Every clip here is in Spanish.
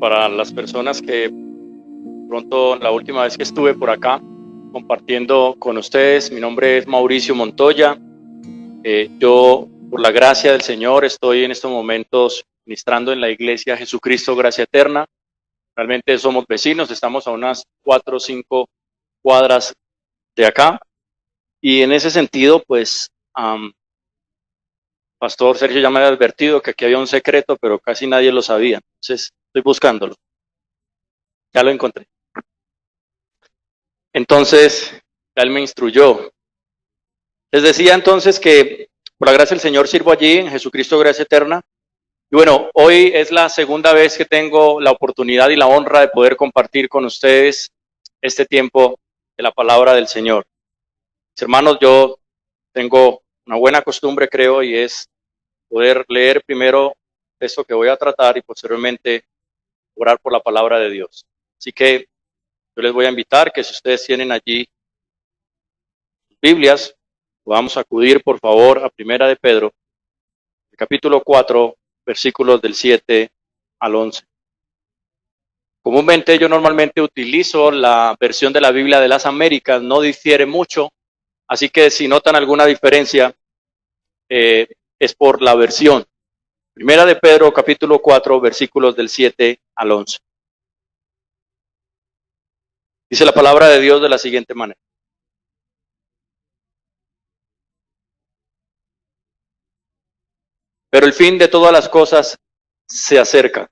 para las personas que pronto la última vez que estuve por acá compartiendo con ustedes, mi nombre es Mauricio Montoya. Yo, por la gracia del Señor, estoy en estos momentos ministrando en la iglesia Jesucristo Gracia Eterna. Realmente somos vecinos, estamos a unas 4 o 5 cuadras de acá. Y en ese sentido, pues, Pastor Sergio ya me había advertido que aquí había un secreto, pero casi nadie lo sabía. Entonces, estoy buscándolo. Ya lo encontré. Entonces, él me instruyó. Les decía entonces que por la gracia del Señor sirvo allí en Jesucristo Gracia Eterna. Y bueno, hoy es la segunda vez que tengo la oportunidad y la honra de poder compartir con ustedes este tiempo de la palabra del Señor. Mis hermanos, yo tengo una buena costumbre, creo, y es poder leer primero esto que voy a tratar y posteriormente orar por la palabra de Dios. Así que yo les voy a invitar que si ustedes tienen allí Biblias, vamos a acudir por favor a Primera de Pedro, el capítulo 4, versículos del 7 al 11. Comúnmente yo normalmente utilizo la versión de la Biblia de las Américas, no difiere mucho, así que si notan alguna diferencia es por la versión. Primera de Pedro, capítulo 4, versículos del 7 al 11. Dice la palabra de Dios de la siguiente manera. Pero el fin de todas las cosas se acerca.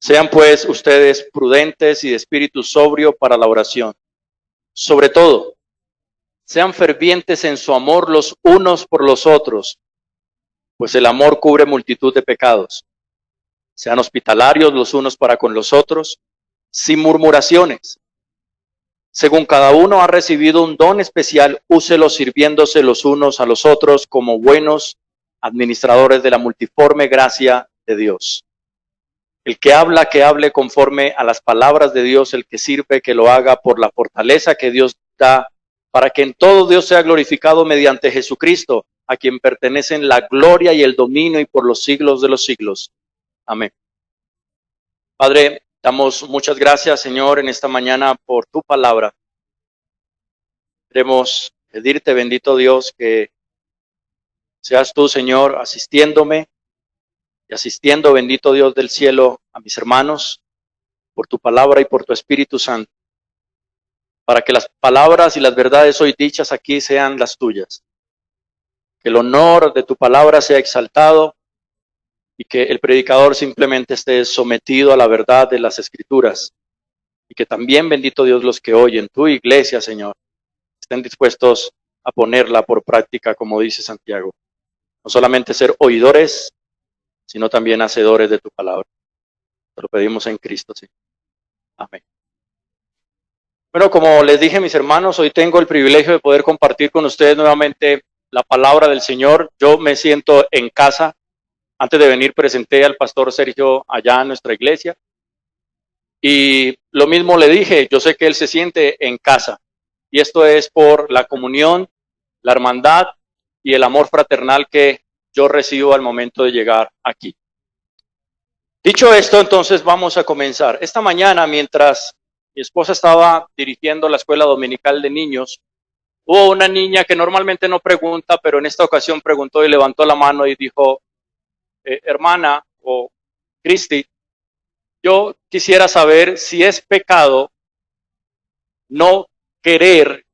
Sean pues ustedes prudentes y de espíritu sobrio para la oración. Sobre todo, sean fervientes en su amor los unos por los otros, pues el amor cubre multitud de pecados. Sean hospitalarios los unos para con los otros, sin murmuraciones. Según cada uno ha recibido un don especial, úselo sirviéndose los unos a los otros como buenos administradores de la multiforme gracia de Dios. El que habla, que hable conforme a las palabras de Dios. El que sirve, que lo haga por la fortaleza que Dios da, para que en todo Dios sea glorificado mediante Jesucristo, a quien pertenecen la gloria y el dominio y por los siglos de los siglos. Amén. Padre, damos muchas gracias, Señor, en esta mañana por tu palabra. Queremos pedirte, bendito Dios, que seas tú, Señor, asistiéndome y asistiendo, bendito Dios del cielo, a mis hermanos, por tu palabra y por tu Espíritu Santo, para que las palabras y las verdades hoy dichas aquí sean las tuyas. Que el honor de tu palabra sea exaltado y que el predicador simplemente esté sometido a la verdad de las Escrituras. Y que también, bendito Dios, los que oyen tu iglesia, Señor, estén dispuestos a ponerla por práctica, como dice Santiago. No solamente ser oidores, sino también hacedores de tu palabra. Te lo pedimos en Cristo, Señor. Amén. Bueno, como les dije, mis hermanos, hoy tengo el privilegio de poder compartir con ustedes nuevamente la palabra del Señor. Yo me siento en casa. Antes de venir presenté al pastor Sergio allá en nuestra iglesia. Y lo mismo le dije, yo sé que él se siente en casa. Y esto es por la comunión, la hermandad y el amor fraternal que yo recibo al momento de llegar aquí. Dicho esto, entonces vamos a comenzar. Esta mañana, mientras mi esposa estaba dirigiendo la escuela dominical de niños, hubo una niña que normalmente no pregunta, pero en esta ocasión preguntó y levantó la mano y dijo, hermana o Cristi, yo quisiera saber si es pecado no querer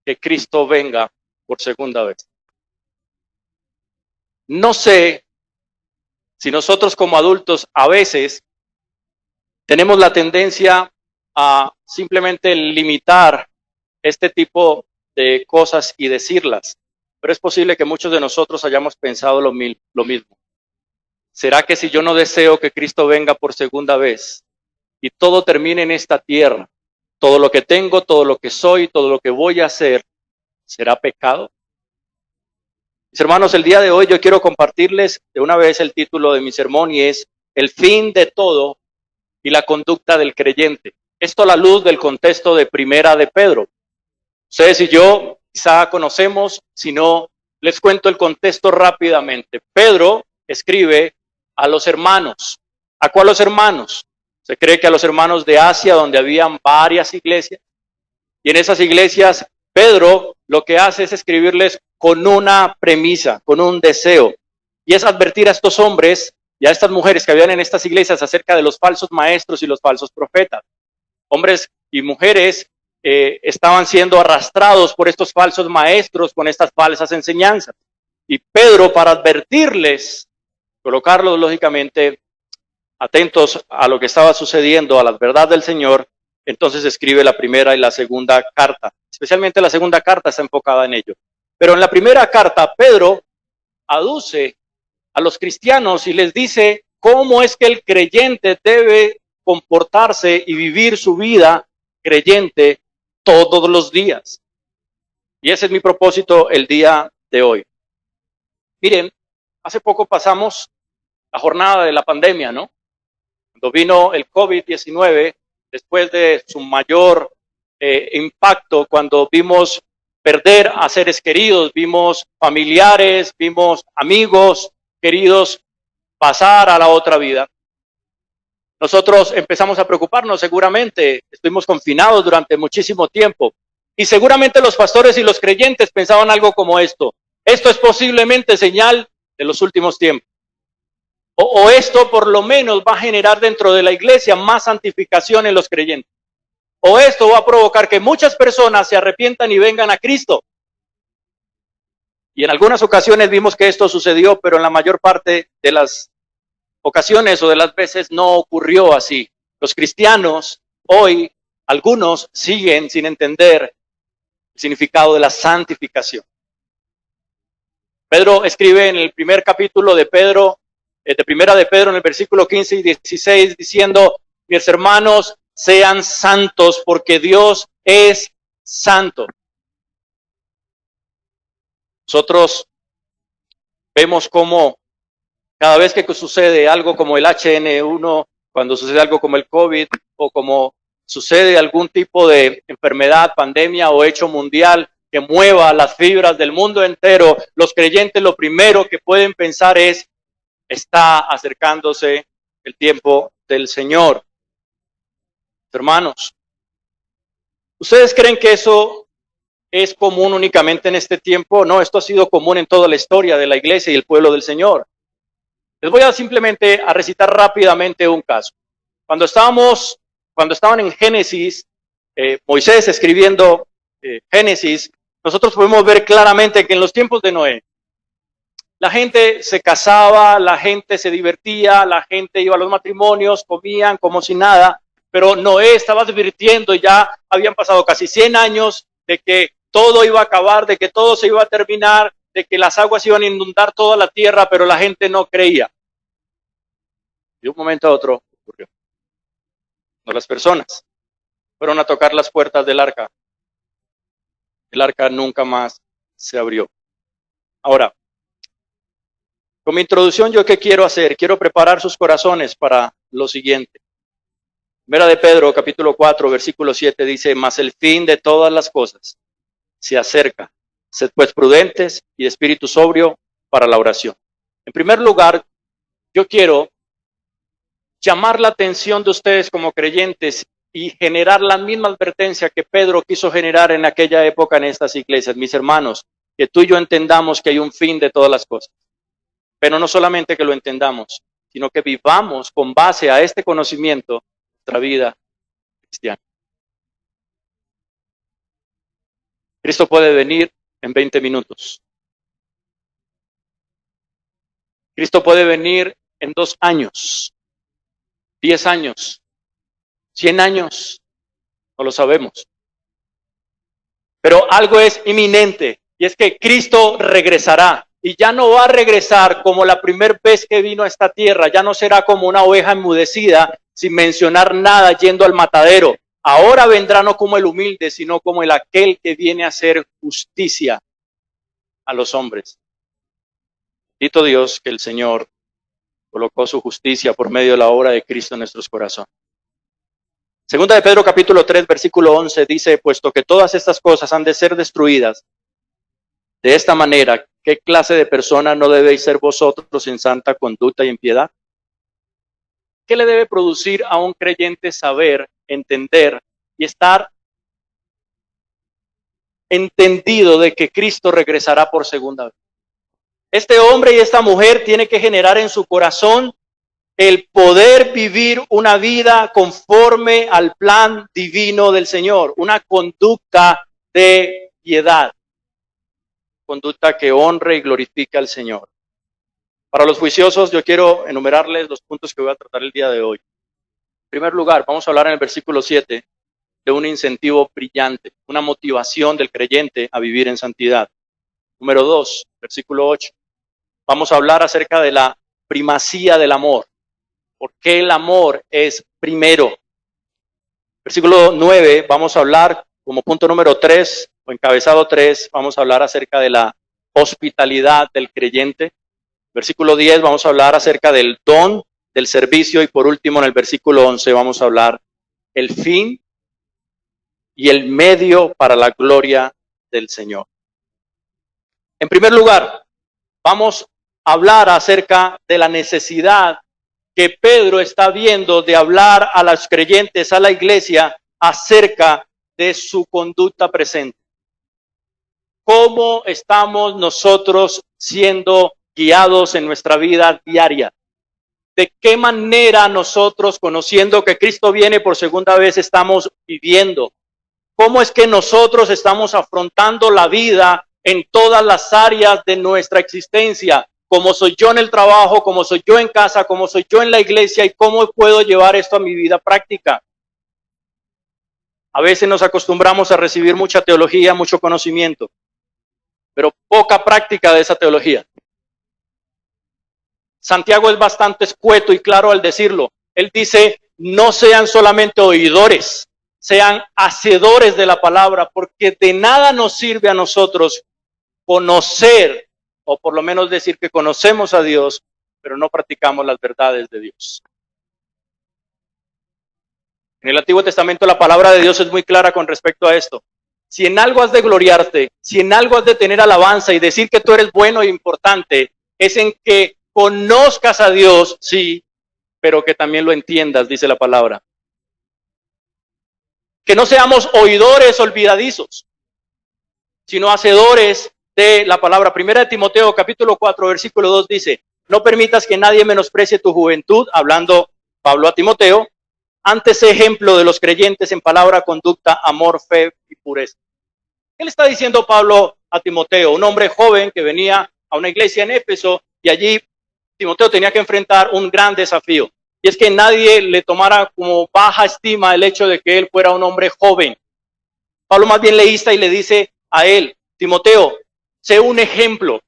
que Cristo venga por segunda vez. No sé si nosotros como adultos a veces tenemos la tendencia a simplemente limitar este tipo de cosas y decirlas, pero es posible que muchos de nosotros hayamos pensado lo mismo. ¿Será que si yo no deseo que Cristo venga por segunda vez y todo termine en esta tierra, todo lo que tengo, todo lo que soy, todo lo que voy a hacer, será pecado? Mis hermanos, el día de hoy yo quiero compartirles de una vez el título de mi sermón y es El fin de todo y la conducta del creyente. Esto a la luz del contexto de Primera de Pedro. Ustedes y yo quizá conocemos, si no, les cuento el contexto rápidamente. Pedro escribe a los hermanos ¿A cuáles hermanos? Se cree que a los hermanos de Asia, donde habían varias iglesias, y en esas iglesias Pedro lo que hace es escribirles con una premisa, con un deseo, y es advertir a estos hombres y a estas mujeres que habían en estas iglesias acerca de los falsos maestros y los falsos profetas. Hombres y mujeres estaban siendo arrastrados por estos falsos maestros con estas falsas enseñanzas. Y Pedro, para advertirles, colocarlos lógicamente atentos a lo que estaba sucediendo, a la verdad del Señor, entonces escribe la primera y la segunda carta. Especialmente la segunda carta está enfocada en ello. Pero en la primera carta, Pedro aduce a los cristianos y les dice cómo es que el creyente debe comportarse y vivir su vida creyente todos los días. Y ese es mi propósito el día de hoy. Miren, hace poco pasamos la jornada de la pandemia, ¿no? Cuando vino el COVID-19, después de su mayor impacto, cuando vimos perder a seres queridos, vimos familiares, vimos amigos queridos pasar a la otra vida. Nosotros empezamos a preocuparnos, seguramente estuvimos confinados durante muchísimo tiempo y seguramente los pastores y los creyentes pensaban algo como esto: esto es posiblemente señal de los últimos tiempos. O esto por lo menos va a generar dentro de la iglesia más santificación en los creyentes. O esto va a provocar que muchas personas se arrepientan y vengan a Cristo. Y en algunas ocasiones vimos que esto sucedió, pero en la mayor parte de las ocasiones o de las veces no ocurrió así. Los cristianos hoy, algunos siguen sin entender el significado de la santificación. Pedro escribe en el primer capítulo de Primera de Pedro, en el versículo 15 y 16, diciendo: mis hermanos, sean santos porque Dios es santo. Nosotros vemos cómo cada vez que sucede algo como el HN1, cuando sucede algo como el COVID, o como sucede algún tipo de enfermedad, pandemia o hecho mundial que mueva las fibras del mundo entero, los creyentes lo primero que pueden pensar es: está acercándose el tiempo del Señor. Hermanos, ¿ustedes creen que eso es común únicamente en este tiempo? No, esto ha sido común en toda la historia de la iglesia y el pueblo del Señor. Les voy a simplemente a recitar rápidamente un caso. Cuando estaban en Génesis, Moisés escribiendo Génesis, nosotros podemos ver claramente que en los tiempos de Noé, la gente se casaba, la gente se divertía, la gente iba a los matrimonios, comían como si nada, pero Noé estaba advirtiendo, ya habían pasado casi 100 años, de que todo iba a acabar, de que todo se iba a terminar, de que las aguas iban a inundar toda la tierra, pero la gente no creía. De un momento a otro ocurrió. No, las personas fueron a tocar las puertas del arca. El arca nunca más se abrió. Ahora, con mi introducción, ¿yo qué quiero hacer? Quiero preparar sus corazones para lo siguiente. Primera de Pedro, capítulo 4, versículo 7, dice: mas el fin de todas las cosas se acerca. Sed pues prudentes y de espíritu sobrio para la oración. En primer lugar, yo quiero llamar la atención de ustedes como creyentes y generar la misma advertencia que Pedro quiso generar en aquella época en estas iglesias. Mis hermanos, que tú y yo entendamos que hay un fin de todas las cosas. Pero no solamente que lo entendamos, sino que vivamos con base a este conocimiento nuestra vida cristiana. Cristo puede venir en 20 minutos. Cristo puede venir en 2 años, 10 años, 100 años, no lo sabemos. Pero algo es inminente, y es que Cristo regresará. Y ya no va a regresar como la primera vez que vino a esta tierra. Ya no será como una oveja enmudecida, sin mencionar nada, yendo al matadero. Ahora vendrá no como el humilde, sino como el aquel que viene a hacer justicia a los hombres. Bendito Dios que el Señor colocó su justicia por medio de la obra de Cristo en nuestros corazones. Segunda de Pedro capítulo 3, versículo 11 dice: puesto que todas estas cosas han de ser destruidas, de esta manera, ¿qué clase de persona no debéis ser vosotros en santa conducta y en piedad? qué le debe producir a un creyente saber, entender y estar entendido de que Cristo regresará por segunda vez? Este hombre y esta mujer tiene que generar en su corazón el poder vivir una vida conforme al plan divino del Señor, una conducta de piedad, conducta que honre y glorifique al Señor. Para los juiciosos, yo quiero enumerarles los puntos que voy a tratar el día de hoy. En primer lugar, vamos a hablar en el versículo 7 de un incentivo brillante, una motivación del creyente a vivir en santidad. Número 2, versículo 8. Vamos a hablar acerca de la primacía del amor. ¿Por qué el amor es primero? Versículo 9, vamos a hablar como punto número 3 o encabezado 3, vamos a hablar acerca de la hospitalidad del creyente. Versículo 10, vamos a hablar acerca del don del servicio y por último en el versículo 11 vamos a hablar el fin y el medio para la gloria del Señor. En primer lugar, vamos a hablar acerca de la necesidad que Pedro está viendo de hablar a los creyentes, a la iglesia, acerca de su conducta presente. ¿Cómo estamos nosotros siendo guiados en nuestra vida diaria? ¿De qué manera nosotros, conociendo que Cristo viene por segunda vez, estamos viviendo? ¿Cómo es que nosotros estamos afrontando la vida en todas las áreas de nuestra existencia? ¿Cómo soy yo en el trabajo? ¿Cómo soy yo en casa? ¿Cómo soy yo en la iglesia? ¿Y cómo puedo llevar esto a mi vida práctica? A veces nos acostumbramos a recibir mucha teología, mucho conocimiento, pero poca práctica de esa teología. Santiago es bastante escueto y claro al decirlo. Él dice, no sean solamente oidores, sean hacedores de la palabra, porque de nada nos sirve a nosotros conocer, o por lo menos decir que conocemos a Dios, pero no practicamos las verdades de Dios. En el Antiguo Testamento la palabra de Dios es muy clara con respecto a esto. Si en algo has de gloriarte, si en algo has de tener alabanza y decir que tú eres bueno e importante, es en que conozcas a Dios, sí, pero que también lo entiendas, dice la palabra. Que no seamos oidores olvidadizos, sino hacedores de la palabra. Primera de Timoteo, capítulo 4, versículo 2 dice, no permitas que nadie menosprecie tu juventud, hablando Pablo a Timoteo, antes ejemplo de los creyentes en palabra, conducta, amor, fe y pureza. ¿Qué le está diciendo Pablo a Timoteo? Un hombre joven que venía a una iglesia en Éfeso y allí Timoteo tenía que enfrentar un gran desafío. Y es que nadie le tomara como baja estima el hecho de que él fuera un hombre joven. Pablo más bien le insta y le dice a él, Timoteo, sé un ejemplo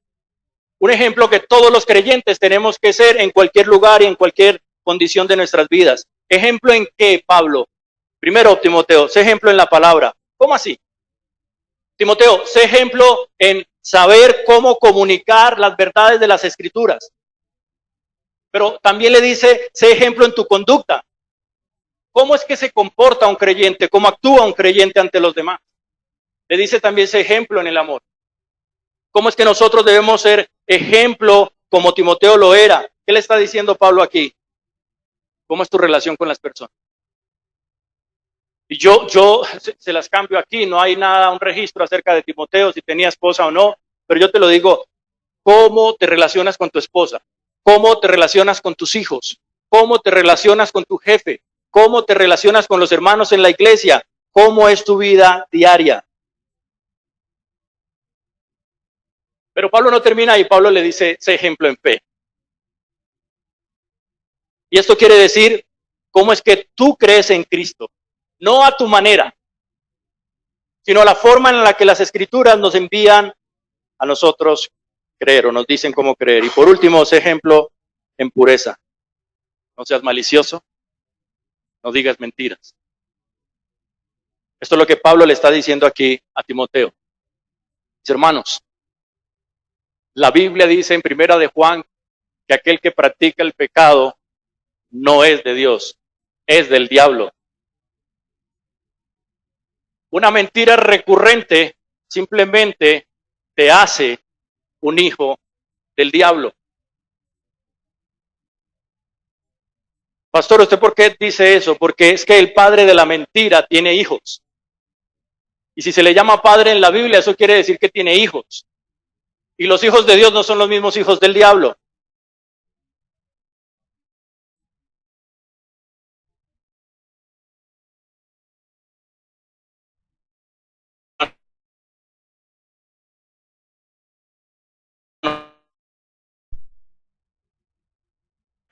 que todos los creyentes tenemos que ser en cualquier lugar y en cualquier condición de nuestras vidas. ¿Ejemplo en qué, Pablo? Primero, Timoteo, sé ejemplo en la palabra. ¿Cómo así? Timoteo, sé ejemplo en saber cómo comunicar las verdades de las Escrituras. Pero también le dice, sé ejemplo en tu conducta. ¿Cómo es que se comporta un creyente? ¿Cómo actúa un creyente ante los demás? Le dice también, sé ejemplo en el amor. ¿Cómo es que nosotros debemos ser ejemplo como Timoteo lo era? ¿Qué le está diciendo Pablo aquí? ¿Cómo es tu relación con las personas? Y yo se las cambio aquí, no hay nada, un registro acerca de Timoteo, si tenía esposa o no, pero yo te lo digo, ¿cómo te relacionas con tu esposa? ¿Cómo te relacionas con tus hijos? ¿Cómo te relacionas con tu jefe? ¿Cómo te relacionas con los hermanos en la iglesia? ¿Cómo es tu vida diaria? Pero Pablo no termina y Pablo le dice, sé ejemplo en fe. Y esto quiere decir, ¿cómo es que tú crees en Cristo? No a tu manera, sino a la forma en la que las Escrituras nos envían a nosotros creer o nos dicen cómo creer. Y por último, sé ejemplo en pureza. No seas malicioso, no digas mentiras. Esto es lo que Pablo le está diciendo aquí a Timoteo. Mis hermanos, la Biblia dice en Primera de Juan que aquel que practica el pecado no es de Dios, es del diablo. Una mentira recurrente simplemente te hace un hijo del diablo. Pastor, ¿usted por qué dice eso? Porque es que el padre de la mentira tiene hijos. Y si se le llama padre en la Biblia, eso quiere decir que tiene hijos. Y los hijos de Dios no son los mismos hijos del diablo.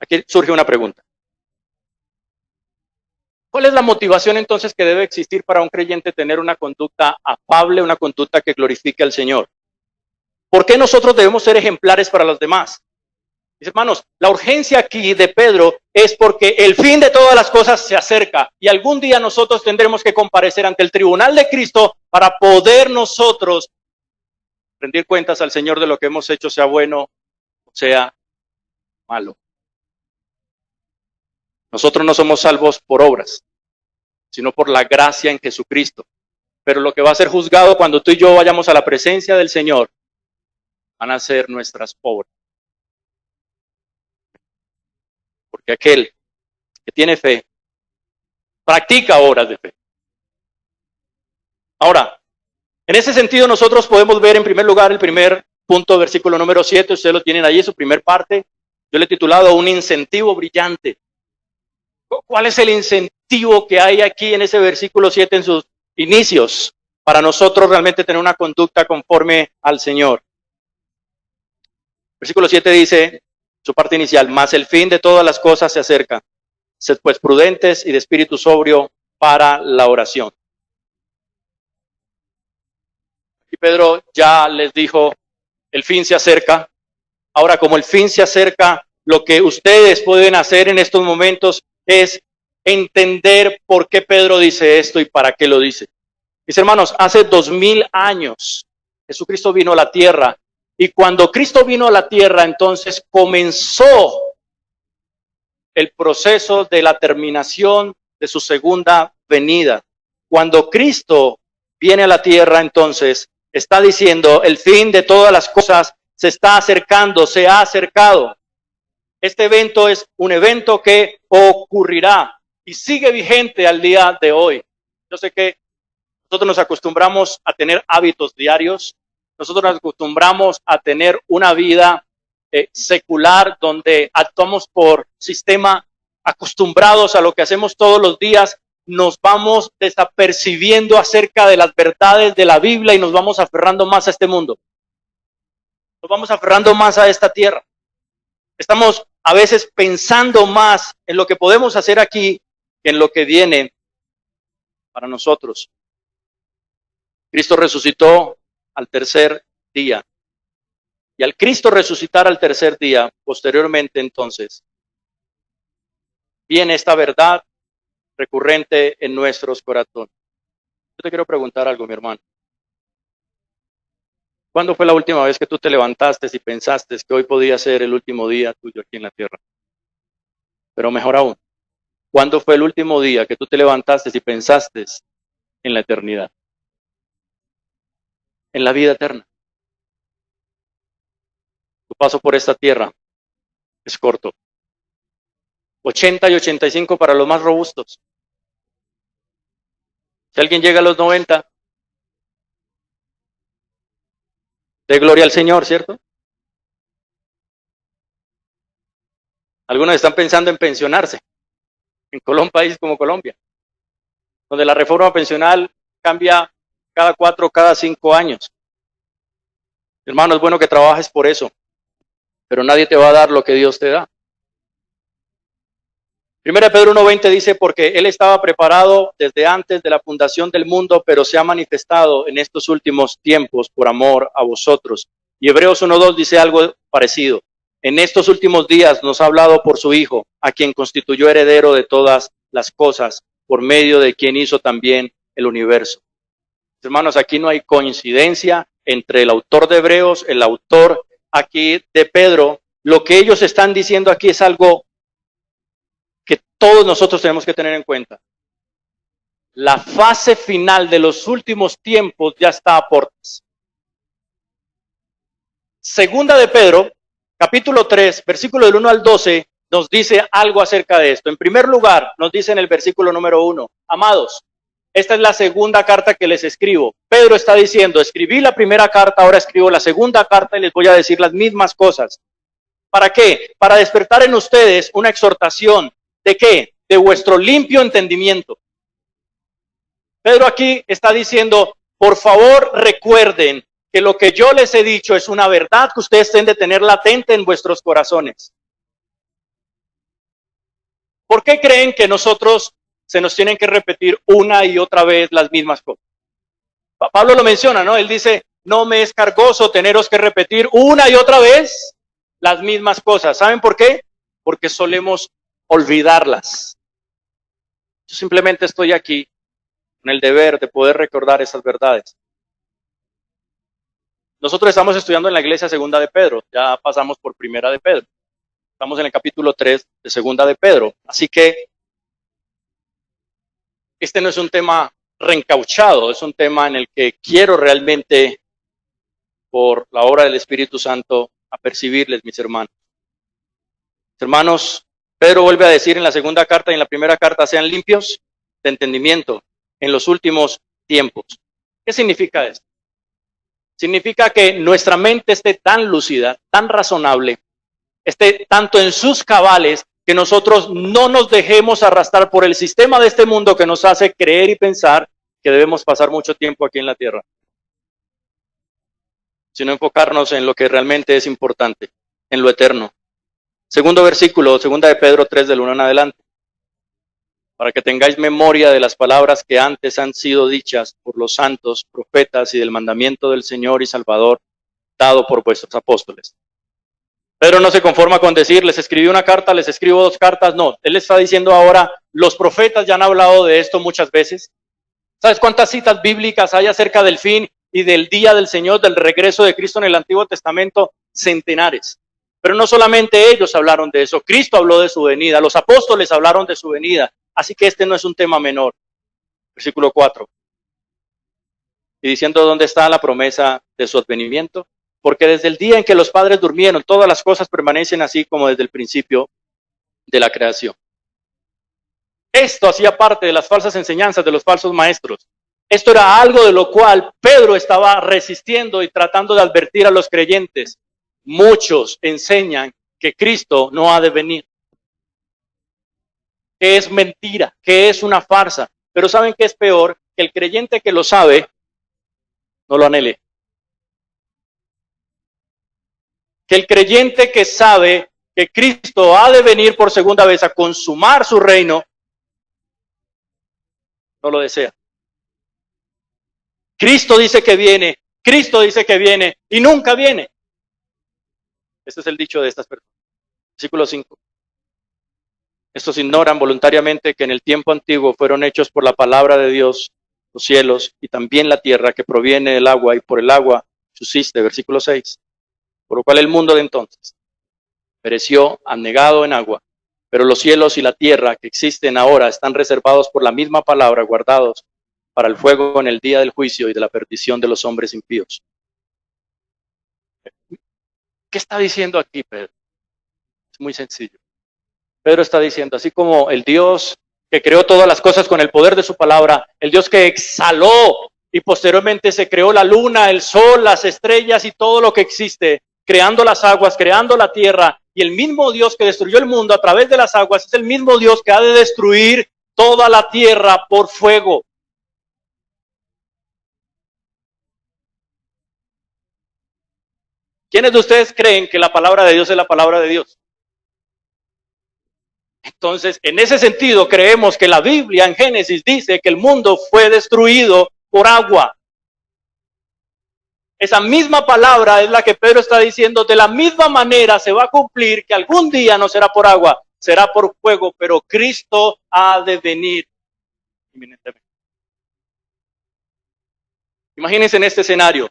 Aquí surge una pregunta. ¿Cuál es la motivación entonces que debe existir para un creyente tener una conducta afable, una conducta que glorifique al Señor? ¿Por qué nosotros debemos ser ejemplares para los demás? Mis hermanos, la urgencia aquí de Pedro es porque el fin de todas las cosas se acerca y algún día nosotros tendremos que comparecer ante el tribunal de Cristo para poder nosotros rendir cuentas al Señor de lo que hemos hecho, sea bueno o sea malo. Nosotros no somos salvos por obras, sino por la gracia en Jesucristo. Pero lo que va a ser juzgado cuando tú y yo vayamos a la presencia del Señor van a ser nuestras obras. Porque aquel que tiene fe practica obras de fe. Ahora, en ese sentido nosotros podemos ver en primer lugar el primer punto, versículo número 7, ustedes lo tienen allí, su primer parte. Yo le he titulado un incentivo brillante. ¿Cuál es el incentivo que hay aquí en ese versículo 7 en sus inicios para nosotros realmente tener una conducta conforme al Señor? Versículo 7 dice, su parte inicial, mas el fin de todas las cosas se acerca. Sed pues prudentes y de espíritu sobrio para la oración. Y Pedro ya les dijo, el fin se acerca. Ahora, como el fin se acerca, lo que ustedes pueden hacer en estos momentos es entender por qué Pedro dice esto y para qué lo dice. Mis hermanos, hace 2000 años Jesucristo vino a la tierra y cuando Cristo vino a la tierra, entonces comenzó el proceso de la terminación de su segunda venida. Cuando Cristo viene a la tierra, entonces está diciendo el fin de todas las cosas se está acercando, se ha acercado. Este evento es un evento que ocurrirá y sigue vigente al día de hoy. Yo sé que nosotros nos acostumbramos a tener hábitos diarios, nosotros nos acostumbramos a tener una vida secular donde actuamos por sistema, acostumbrados a lo que hacemos todos los días, nos vamos desapercibiendo acerca de las verdades de la Biblia y nos vamos aferrando más a este mundo. Nos vamos aferrando más a esta tierra. Estamos a veces pensando más en lo que podemos hacer aquí que en lo que viene para nosotros. Cristo resucitó al tercer día. Y al Cristo resucitar al tercer día, posteriormente entonces, viene esta verdad recurrente en nuestros corazones. Yo te quiero preguntar algo, mi hermano. ¿Cuándo fue la última vez que tú te levantaste y pensaste que hoy podía ser el último día tuyo aquí en la tierra? Pero mejor aún, ¿cuándo fue el último día que tú te levantaste y pensaste en la eternidad? En la vida eterna. Tu paso por esta tierra es corto. 80 y 85 para los más robustos. Si alguien llega a los 90, de gloria al Señor, ¿cierto? Algunos están pensando en pensionarse en un país como Colombia, donde la reforma pensional cambia cada 4 o cada 5 años. Hermano, es bueno que trabajes por eso, pero nadie te va a dar lo que Dios te da. Primera de Pedro 1:20 dice, porque Él estaba preparado desde antes de la fundación del mundo, pero se ha manifestado en estos últimos tiempos por amor a vosotros. Y Hebreos 1:2 dice algo parecido. En estos últimos días nos ha hablado por su Hijo, a quien constituyó heredero de todas las cosas, por medio de quien hizo también el universo. Hermanos, aquí no hay coincidencia entre el autor de Hebreos, el autor aquí de Pedro. Lo que ellos están diciendo aquí es algo que todos nosotros tenemos que tener en cuenta. La fase final de los últimos tiempos ya está a puertas. Segunda de Pedro, capítulo 3, versículo del 1 al 12, nos dice algo acerca de esto. En primer lugar, nos dice en el versículo número 1, amados, esta es la segunda carta que les escribo. Pedro está diciendo, escribí la primera carta, ahora escribo la segunda carta y les voy a decir las mismas cosas. ¿Para qué? Para despertar en ustedes una exhortación. ¿De qué? De vuestro limpio entendimiento. Pedro aquí está diciendo, por favor recuerden que lo que yo les he dicho es una verdad que ustedes tienen de tener latente en vuestros corazones. ¿Por qué creen que nosotros se nos tienen que repetir una y otra vez las mismas cosas? Pablo lo menciona, ¿no? Él dice, no me es cargoso teneros que repetir una y otra vez las mismas cosas. ¿Saben por qué? Porque solemos olvidarlas. Yo simplemente estoy aquí con el deber de poder recordar esas verdades. Nosotros estamos estudiando en la iglesia Segunda de Pedro, ya pasamos por Primera de Pedro. Estamos en el capítulo 3 de Segunda de Pedro. Así que este no es un tema reencauchado, es un tema en el que quiero realmente, por la obra del Espíritu Santo, apercibirles, mis hermanos. Mis hermanos, Pedro vuelve a decir en la segunda carta y en la primera carta, sean limpios de entendimiento en los últimos tiempos. ¿Qué significa esto? Significa que nuestra mente esté tan lúcida, tan razonable, esté tanto en sus cabales, que nosotros no nos dejemos arrastrar por el sistema de este mundo que nos hace creer y pensar que debemos pasar mucho tiempo aquí en la tierra, sino enfocarnos en lo que realmente es importante, en lo eterno. Segundo versículo, segunda de Pedro 3, del 1 en adelante. Para que tengáis memoria de las palabras que antes han sido dichas por los santos profetas y del mandamiento del Señor y Salvador dado por vuestros apóstoles. Pedro no se conforma con decir, les escribí una carta, les escribo 2 cartas. No, él está diciendo ahora, los profetas ya han hablado de esto muchas veces. ¿Sabes cuántas citas bíblicas hay acerca del fin y del día del Señor, del regreso de Cristo en el Antiguo Testamento? Centenares. Pero no solamente ellos hablaron de eso, Cristo habló de su venida, los apóstoles hablaron de su venida. Así que este no es un tema menor. Versículo 4. Y diciendo dónde está la promesa de su advenimiento, porque desde el día en que los padres durmieron, todas las cosas permanecen así como desde el principio de la creación. Esto hacía parte de las falsas enseñanzas de los falsos maestros. Esto era algo de lo cual Pedro estaba resistiendo y tratando de advertir a los creyentes. Muchos enseñan que Cristo no ha de venir, que es mentira, que es una farsa. Pero ¿saben qué es peor? Que el creyente que lo sabe, no lo anhele. Que el creyente que sabe que Cristo ha de venir por segunda vez a consumar su reino, no lo desea. Cristo dice que viene y nunca viene. Este es el dicho de estas personas. Versículo 5. Estos ignoran voluntariamente que en el tiempo antiguo fueron hechos por la palabra de Dios los cielos y también la tierra que proviene del agua y por el agua subsiste. Versículo 6. Por lo cual el mundo de entonces pereció anegado en agua, pero los cielos y la tierra que existen ahora están reservados por la misma palabra, guardados para el fuego en el día del juicio y de la perdición de los hombres impíos. ¿Qué está diciendo aquí Pedro? Es muy sencillo. Pedro está diciendo, así como el Dios que creó todas las cosas con el poder de su palabra, el Dios que exhaló y posteriormente se creó la luna, el sol, las estrellas y todo lo que existe, creando las aguas, creando la tierra, y el mismo Dios que destruyó el mundo a través de las aguas es el mismo Dios que ha de destruir toda la tierra por fuego. ¿Quiénes de ustedes creen que la palabra de Dios es la palabra de Dios? Entonces, en ese sentido, creemos que la Biblia en Génesis dice que el mundo fue destruido por agua. Esa misma palabra es la que Pedro está diciendo, de la misma manera se va a cumplir que algún día no será por agua, será por fuego, pero Cristo ha de venir inminentemente. Imagínense en este escenario.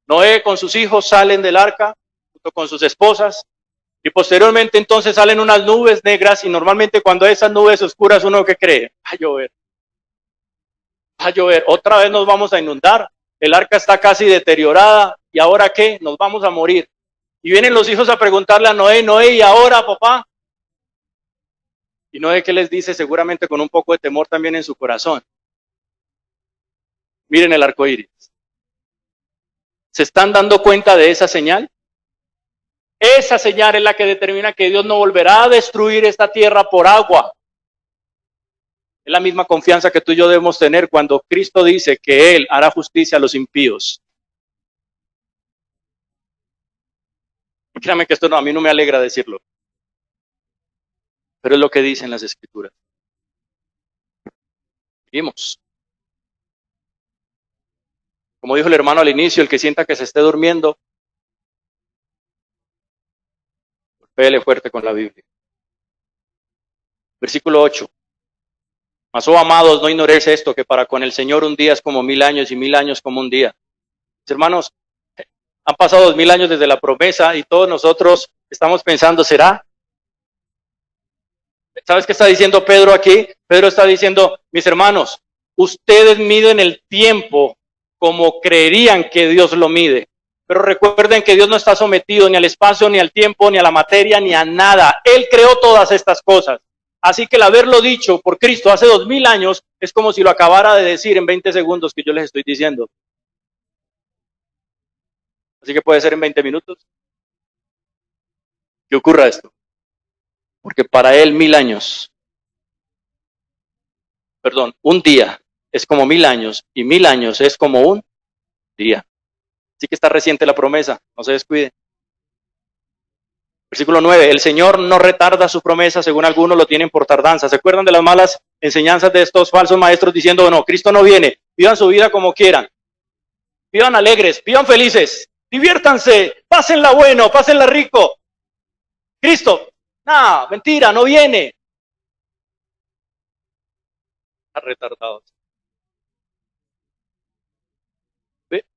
Noé con sus hijos salen del arca, junto con sus esposas, y posteriormente entonces salen unas nubes negras, y normalmente cuando hay esas nubes oscuras, ¿uno qué cree? Va a llover. Va a llover. Otra vez nos vamos a inundar. El arca está casi deteriorada, ¿y ahora qué? Nos vamos a morir. Y vienen los hijos a preguntarle a Noé, Noé, ¿y ahora, papá? Y no de que les dice, seguramente con un poco de temor también en su corazón. Miren el arco iris. ¿Se están dando cuenta de esa señal? Esa señal es la que determina que Dios no volverá a destruir esta tierra por agua. Es la misma confianza que tú y yo debemos tener cuando Cristo dice que Él hará justicia a los impíos. Créame que esto a mí no me alegra decirlo, pero es lo que dicen las Escrituras. Seguimos. Como dijo el hermano al inicio, el que sienta que se esté durmiendo, pégale fuerte con la Biblia. Versículo 8. Mas, oh amados, no ignoréis esto, que para con el Señor un día es como 1000 años y 1000 años como un día. Mis hermanos, han pasado 2000 años desde la promesa y todos nosotros estamos pensando, ¿será? ¿Sabes qué está diciendo Pedro aquí? Pedro está diciendo, mis hermanos, ustedes miden el tiempo como creerían que Dios lo mide. Pero recuerden que Dios no está sometido ni al espacio, ni al tiempo, ni a la materia, ni a nada. Él creó todas estas cosas. Así que el haberlo dicho por Cristo hace 2000 años es como si lo acabara de decir en 20 segundos que yo les estoy diciendo. Así que puede ser en 20 minutos. ¿Qué ocurra esto? Porque para Él 1000 años, un día es como 1000 años y 1000 años es como un día. Así que está reciente la promesa, no se descuide. Versículo 9, el Señor no retarda su promesa, según algunos lo tienen por tardanza. ¿Se acuerdan de las malas enseñanzas de estos falsos maestros diciendo, no, Cristo no viene, vivan su vida como quieran, vivan alegres, vivan felices, diviértanse, pásenla bueno, pásenla rico? Cristo, no, mentira, no viene. Está retardado.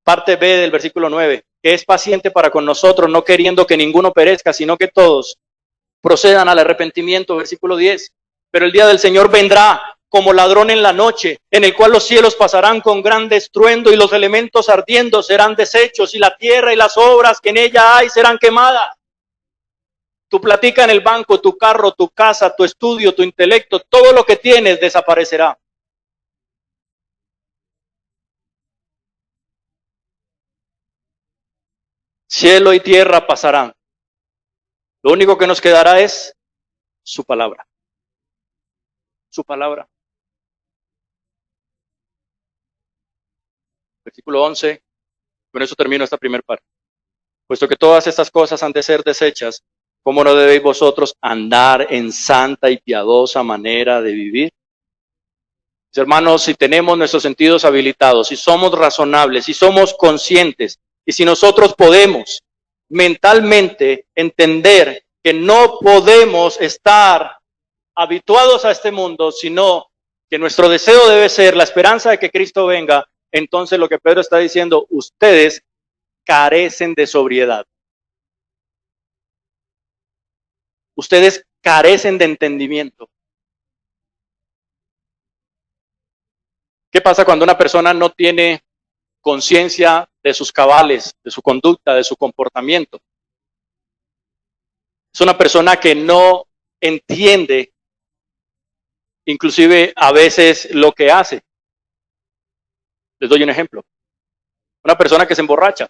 Parte B del versículo 9, que es paciente para con nosotros, no queriendo que ninguno perezca, sino que todos procedan al arrepentimiento. Versículo 10, pero el día del Señor vendrá como ladrón en la noche, en el cual los cielos pasarán con gran estruendo y los elementos ardiendo serán deshechos y la tierra y las obras que en ella hay serán quemadas. Tu platica en el banco, tu carro, tu casa, tu estudio, tu intelecto, todo lo que tienes desaparecerá. Cielo y tierra pasarán. Lo único que nos quedará es su palabra. Su palabra. Versículo 11. Con eso termino esta primera parte. Puesto que todas estas cosas han de ser desechas, ¿cómo no debéis vosotros andar en santa y piadosa manera de vivir? Mis hermanos, si tenemos nuestros sentidos habilitados, si somos razonables, si somos conscientes, y si nosotros podemos mentalmente entender que no podemos estar habituados a este mundo, sino que nuestro deseo debe ser la esperanza de que Cristo venga, entonces lo que Pedro está diciendo, ustedes carecen de sobriedad. Ustedes carecen de entendimiento. ¿Qué pasa cuando una persona no tiene conciencia de sus cabales, de su conducta, de su comportamiento? Es una persona que no entiende, inclusive a veces, lo que hace. Les doy un ejemplo. Una persona que se emborracha.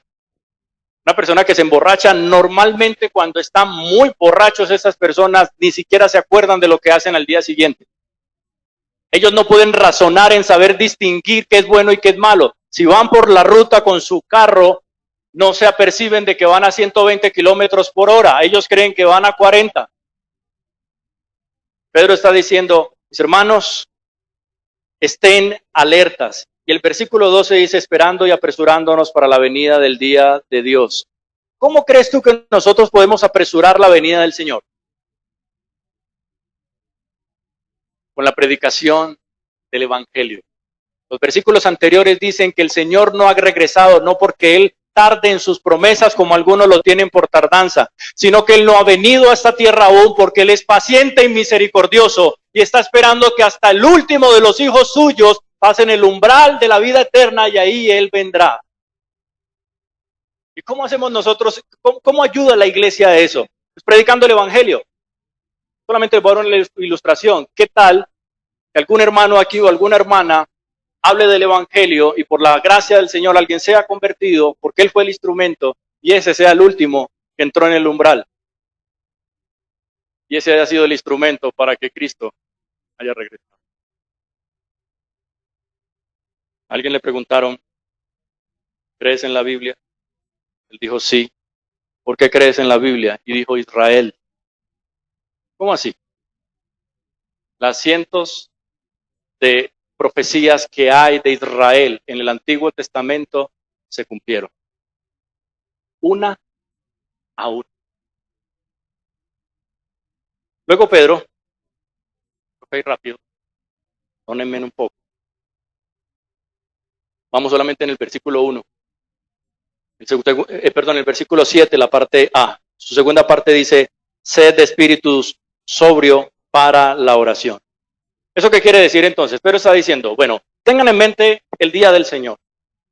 Una persona que se emborracha, normalmente cuando están muy borrachos, esas personas ni siquiera se acuerdan de lo que hacen al día siguiente. Ellos no pueden razonar en saber distinguir qué es bueno y qué es malo. Si van por la ruta con su carro, no se aperciben de que van a 120 kilómetros por hora. Ellos creen que van a 40. Pedro está diciendo, mis hermanos, estén alertas. Y el versículo 12 dice, esperando y apresurándonos para la venida del día de Dios. ¿Cómo crees tú que nosotros podemos apresurar la venida del Señor? Con la predicación del Evangelio. Los versículos anteriores dicen que el Señor no ha regresado, no porque Él tarde en sus promesas como algunos lo tienen por tardanza, sino que Él no ha venido a esta tierra aún porque Él es paciente y misericordioso y está esperando que hasta el último de los hijos suyos pasen el umbral de la vida eterna y ahí Él vendrá. ¿Y cómo hacemos nosotros? ¿Cómo ayuda la iglesia a eso? Pues predicando el Evangelio. Solamente les voy a dar una ilustración. ¿Qué tal que algún hermano aquí o alguna hermana hable del evangelio y por la gracia del Señor alguien sea convertido porque él fue el instrumento y ese sea el último que entró en el umbral? Y ese haya sido el instrumento para que Cristo haya regresado. A alguien le preguntaron, ¿crees en la Biblia? Él dijo, sí. ¿Por qué crees en la Biblia? Y dijo, Israel. ¿Cómo así? Las cientos de profecías que hay de Israel en el Antiguo Testamento se cumplieron. Una a una. Luego Pedro, ok, rápido, perdónenme un poco. Vamos solamente en el versículo 1. El versículo 7, la parte A. Su segunda parte dice, sed de espíritus sobrio para la oración. ¿Eso qué quiere decir entonces? Pedro está diciendo, bueno, tengan en mente el día del Señor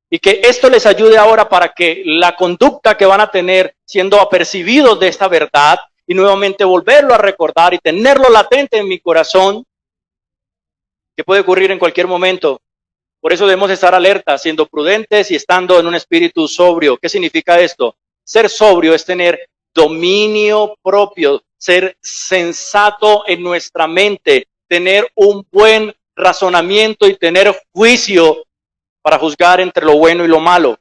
y que esto les ayude ahora para que la conducta que van a tener siendo apercibidos de esta verdad y nuevamente volverlo a recordar y tenerlo latente en mi corazón, que puede ocurrir en cualquier momento. Por eso debemos estar alertas, siendo prudentes y estando en un espíritu sobrio. ¿Qué significa esto? Ser sobrio es tener dominio propio, ser sensato en nuestra mente, tener un buen razonamiento y tener juicio para juzgar entre lo bueno y lo malo.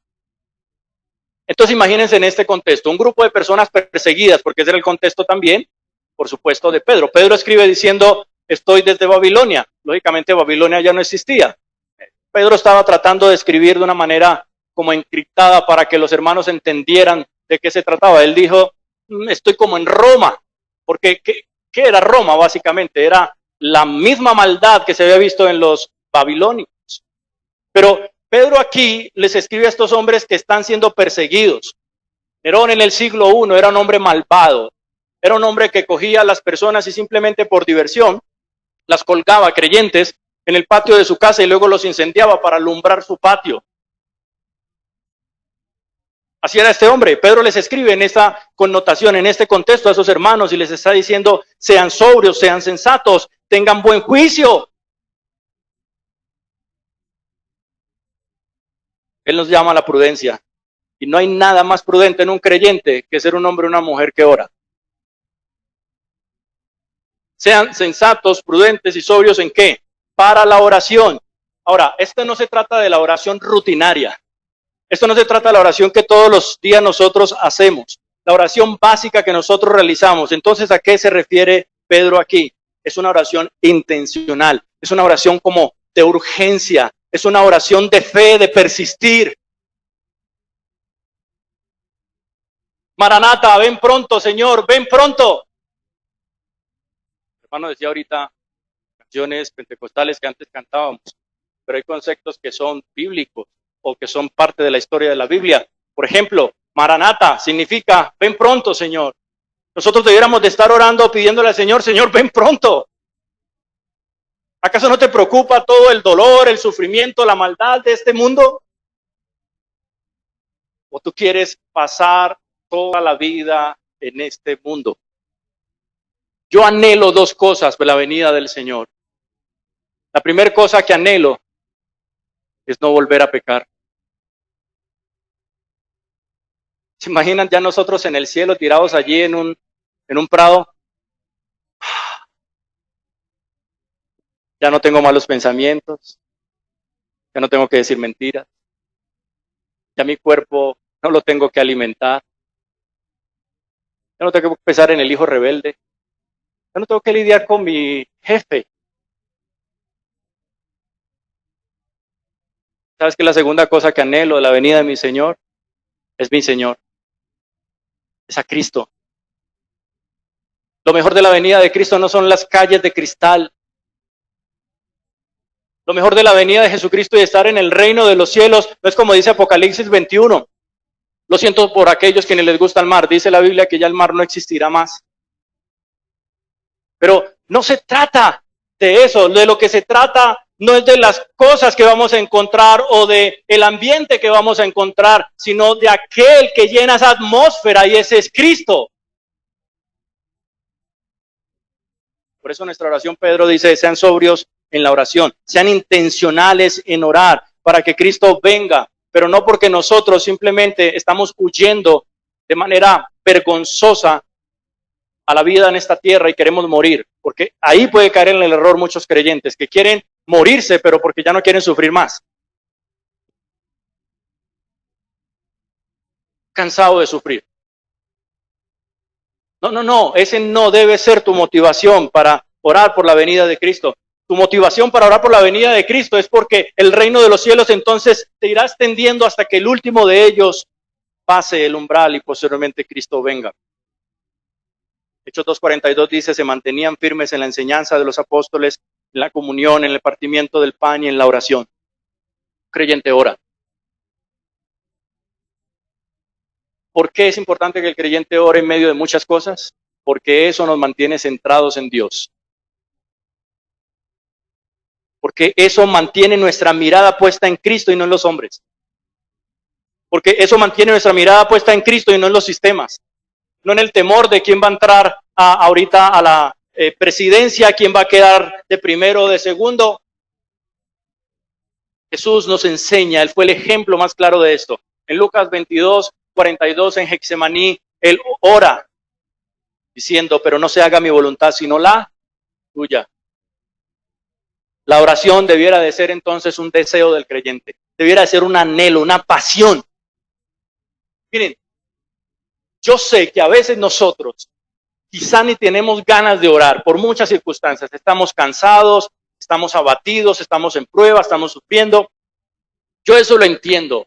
Entonces imagínense en este contexto, un grupo de personas perseguidas, porque ese era el contexto también, por supuesto, de Pedro. Pedro escribe diciendo, estoy desde Babilonia. Lógicamente Babilonia ya no existía. Pedro estaba tratando de escribir de una manera como encriptada para que los hermanos entendieran de qué se trataba. Él dijo, estoy como en Roma, porque ¿qué era Roma básicamente? Era la misma maldad que se había visto en los babilonios. Pero Pedro aquí les escribe a estos hombres que están siendo perseguidos. Nerón en el siglo I era un hombre malvado, era un hombre que cogía a las personas y simplemente por diversión las colgaba, creyentes, en el patio de su casa y luego los incendiaba para alumbrar su patio. Así era este hombre. Pedro les escribe en esta connotación, en este contexto a esos hermanos y les está diciendo, sean sobrios, sean sensatos, tengan buen juicio. Él nos llama a la prudencia y no hay nada más prudente en un creyente que ser un hombre o una mujer que ora. Sean sensatos, prudentes y sobrios ¿en qué? Para la oración. Ahora, esto no se trata de la oración rutinaria. Esto no se trata de la oración que todos los días nosotros hacemos. La oración básica que nosotros realizamos. Entonces, ¿a qué se refiere Pedro aquí? Es una oración intencional. Es una oración como de urgencia. Es una oración de fe, de persistir. Maranata, ven pronto, Señor, ven pronto. El hermano decía ahorita canciones pentecostales que antes cantábamos, pero hay conceptos que son bíblicos o que son parte de la historia de la Biblia. Por ejemplo, Maranata significa ven pronto, Señor. Nosotros debiéramos de estar orando pidiéndole al Señor, Señor, ven pronto. ¿Acaso no te preocupa todo el dolor, el sufrimiento, la maldad de este mundo? ¿O tú quieres pasar toda la vida en este mundo? Yo anhelo dos cosas por la venida del Señor. La primera cosa que anhelo es no volver a pecar. ¿Se imaginan ya nosotros en el cielo tirados allí en un prado? Ya no tengo malos pensamientos, ya no tengo que decir mentiras, ya mi cuerpo no lo tengo que alimentar, ya no tengo que pensar en el hijo rebelde, ya no tengo que lidiar con mi jefe. ¿Sabes que la segunda cosa que anhelo de la venida de mi Señor es mi Señor? Es a Cristo. Lo mejor de la venida de Cristo no son las calles de cristal. Lo mejor de la venida de Jesucristo y estar en el reino de los cielos no es como dice Apocalipsis 21. Lo siento por aquellos quienes les gusta el mar. Dice la Biblia que ya el mar no existirá más. Pero no se trata de eso. De lo que se trata no es de las cosas que vamos a encontrar o de el ambiente que vamos a encontrar, sino de aquel que llena esa atmósfera y ese es Cristo. Por eso nuestra oración, Pedro dice, sean sobrios en la oración, sean intencionales en orar para que Cristo venga, pero no porque nosotros simplemente estamos huyendo de manera vergonzosa a la vida en esta tierra y queremos morir, porque ahí puede caer en el error muchos creyentes que quieren morirse, pero porque ya no quieren sufrir más. Cansado de sufrir. No, ese no debe ser tu motivación para orar por la venida de Cristo. Tu motivación para orar por la venida de Cristo es porque el reino de los cielos entonces se irá extendiendo hasta que el último de ellos pase el umbral y posteriormente Cristo venga. Hechos 2:42 dice, se mantenían firmes en la enseñanza de los apóstoles, en la comunión, en el partimiento del pan y en la oración. Creyente ora. ¿Por qué es importante que el creyente ore en medio de muchas cosas? Porque eso nos mantiene centrados en Dios. Porque eso mantiene nuestra mirada puesta en Cristo y no en los hombres. Porque eso mantiene nuestra mirada puesta en Cristo y no en los sistemas. No en el temor de quién va a entrar ahorita a la presidencia, quién va a quedar de primero o de segundo. Jesús nos enseña, Él fue el ejemplo más claro de esto. En Lucas 22:42 en Getsemaní, Él ora diciendo, pero no se haga mi voluntad sino la tuya. La oración debiera de ser entonces un deseo del creyente, debiera de ser un anhelo, una pasión. Miren, yo sé que a veces nosotros quizá ni tenemos ganas de orar por muchas circunstancias, estamos cansados, estamos abatidos, estamos en prueba, estamos sufriendo. Yo eso lo entiendo.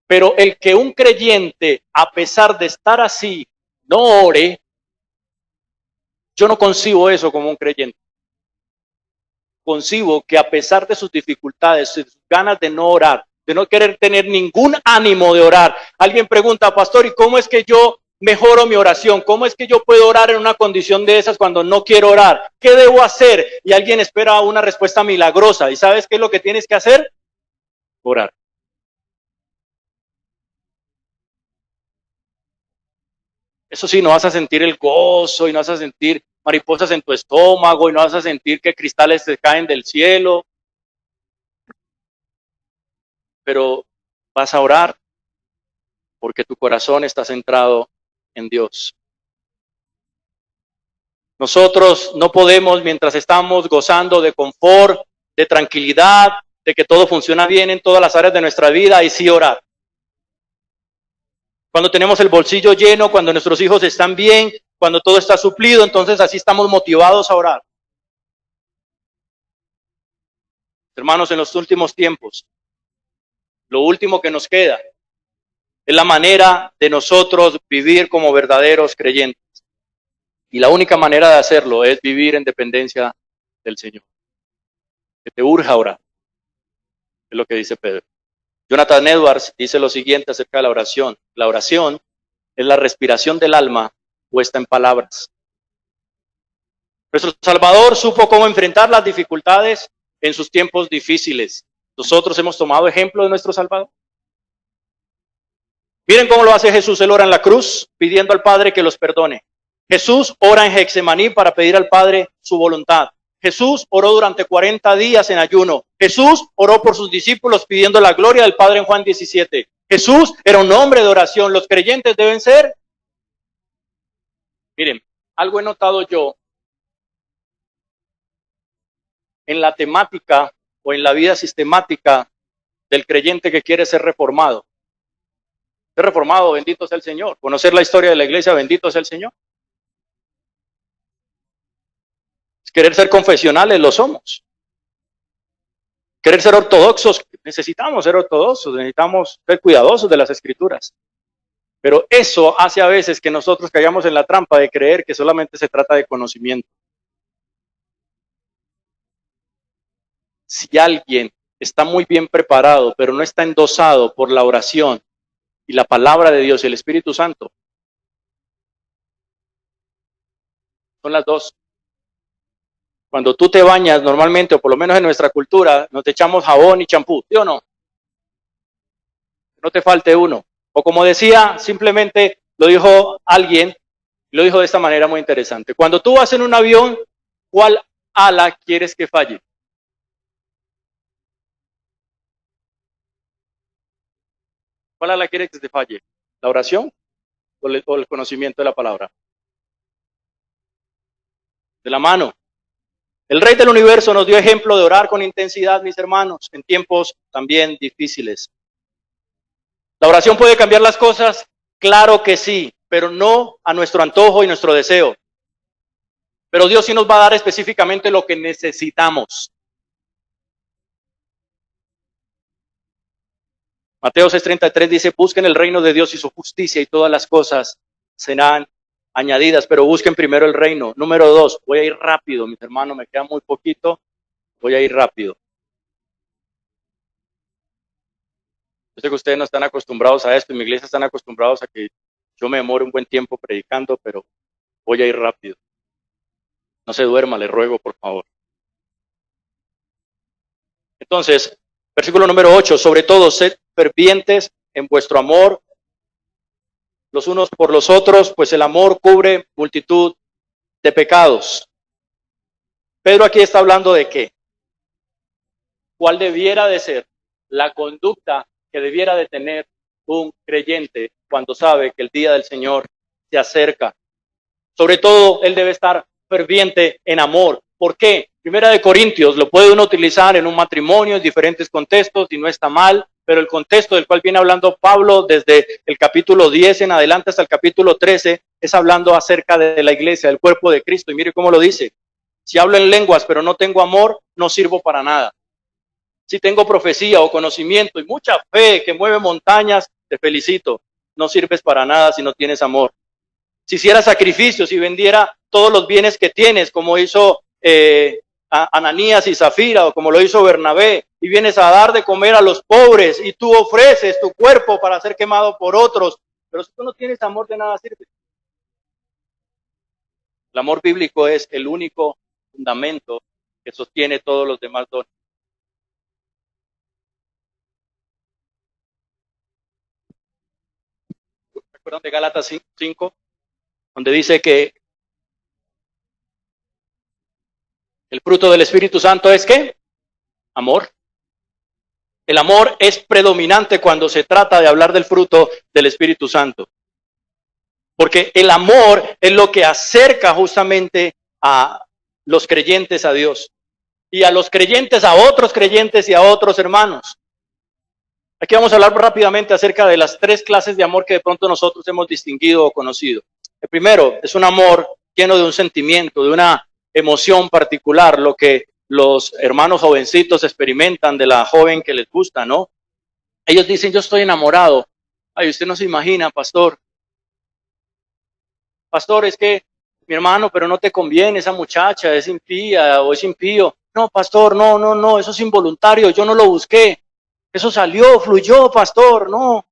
Pero el que un creyente, a pesar de estar así, no ore, yo no concibo eso como un creyente. Concibo que a pesar de sus dificultades, sus ganas de no orar, de no querer tener ningún ánimo de orar. Alguien pregunta, pastor, ¿y cómo es que yo mejoro mi oración? ¿Cómo es que yo puedo orar en una condición de esas cuando no quiero orar? ¿Qué debo hacer? Y alguien espera una respuesta milagrosa. ¿Y sabes qué es lo que tienes que hacer? Orar. Eso sí, no vas a sentir el gozo y no vas a sentir mariposas en tu estómago y no vas a sentir que cristales te caen del cielo. Pero vas a orar porque tu corazón está centrado en Dios. Nosotros no podemos, mientras estamos gozando de confort, de tranquilidad, de que todo funciona bien en todas las áreas de nuestra vida, y sí orar. Cuando tenemos el bolsillo lleno, cuando nuestros hijos están bien, cuando todo está suplido, entonces así estamos motivados a orar. Hermanos, en los últimos tiempos, lo último que nos queda es la manera de nosotros vivir como verdaderos creyentes. Y la única manera de hacerlo es vivir en dependencia del Señor. Que te urja orar. Es lo que dice Pedro. Jonathan Edwards dice lo siguiente acerca de la oración. La oración es la respiración del alma puesta en palabras. Nuestro Salvador supo cómo enfrentar las dificultades en sus tiempos difíciles. Nosotros hemos tomado ejemplo de nuestro Salvador. Miren cómo lo hace Jesús. Él ora en la cruz pidiendo al Padre que los perdone. Jesús ora en Getsemaní para pedir al Padre su voluntad. Jesús oró durante 40 días en ayuno. Jesús oró por sus discípulos pidiendo la gloria del Padre en Juan 17. Jesús era un hombre de oración. Los creyentes deben ser. Miren, algo he notado yo en la temática o en la vida sistemática del creyente que quiere ser reformado. Ser reformado, bendito sea el Señor. Conocer la historia de la iglesia, bendito sea el Señor. Querer ser confesionales, lo somos. Querer ser ortodoxos, necesitamos ser ortodoxos, necesitamos ser cuidadosos de las Escrituras. Pero eso hace a veces que nosotros caigamos en la trampa de creer que solamente se trata de conocimiento. Si alguien está muy bien preparado, pero no está endosado por la oración y la palabra de Dios y el Espíritu Santo, son las dos. Cuando tú te bañas normalmente, o por lo menos en nuestra cultura, nos echamos jabón y champú, ¿sí o no? No te falte uno. O como decía, simplemente lo dijo alguien, Lo dijo de esta manera muy interesante. Cuando tú vas en un avión, ¿cuál ala quieres que falle? ¿Cuál ala quieres que se falle? ¿La oración o el conocimiento de la palabra? De la mano. El Rey del Universo nos dio ejemplo de orar con intensidad, mis hermanos, en tiempos también difíciles. ¿La oración puede cambiar las cosas? Claro que sí, pero no a nuestro antojo y nuestro deseo. Pero Dios sí nos va a dar específicamente lo que necesitamos. Mateo 6:33 dice, busquen el reino de Dios y su justicia y todas las cosas serán añadidas, pero busquen primero el reino. Número 2, voy a ir rápido, mis hermanos, me queda muy poquito, voy a ir rápido. Yo sé que ustedes no están acostumbrados a esto, en mi iglesia están acostumbrados a que yo me demore un buen tiempo predicando, pero voy a ir rápido. No se duerma, le ruego, por favor. Entonces, versículo número 8, sobre todo, sed fervientes en vuestro amor los unos por los otros, pues el amor cubre multitud de pecados. Pedro aquí está hablando de qué. ¿Cuál debiera de ser la conducta que debiera de tener un creyente cuando sabe que el día del Señor se acerca? Sobre todo, él debe estar ferviente en amor. ¿Por qué? Primera de Corintios lo puede uno utilizar en un matrimonio, en diferentes contextos, y no está mal, pero el contexto del cual viene hablando Pablo desde el capítulo 10 en adelante hasta el capítulo 13, es hablando acerca de la iglesia, del cuerpo de Cristo. Y mire cómo lo dice. Si hablo en lenguas, pero no tengo amor, no sirvo para nada. Si tengo profecía o conocimiento y mucha fe que mueve montañas, te felicito. No sirves para nada si no tienes amor. Si hiciera sacrificios y vendiera todos los bienes que tienes, como hizo Ananías y Zafira, o como lo hizo Bernabé, y vienes a dar de comer a los pobres, y tú ofreces tu cuerpo para ser quemado por otros, pero si tú no tienes amor, de nada sirve. El amor bíblico es el único fundamento que sostiene todos los demás dones. ¿Recuerdan de Gálatas 5? Donde dice que el fruto del Espíritu Santo es ¿qué? Amor. El amor es predominante cuando se trata de hablar del fruto del Espíritu Santo. Porque el amor es lo que acerca justamente a los creyentes a Dios. Y a los creyentes a otros creyentes y a otros hermanos. Aquí vamos a hablar rápidamente acerca de las 3 clases de amor que de pronto nosotros hemos distinguido o conocido. El primero es un amor lleno de un sentimiento, de una emoción particular, lo que los hermanos jovencitos experimentan de la joven que les gusta, ¿no? Ellos dicen, yo estoy enamorado. Ay, usted no se imagina, pastor. Pastor, es que mi hermano, pero no te conviene, esa muchacha es impía o es impío. No, pastor, no, eso es involuntario, yo no lo busqué. Eso salió, fluyó, pastor, no.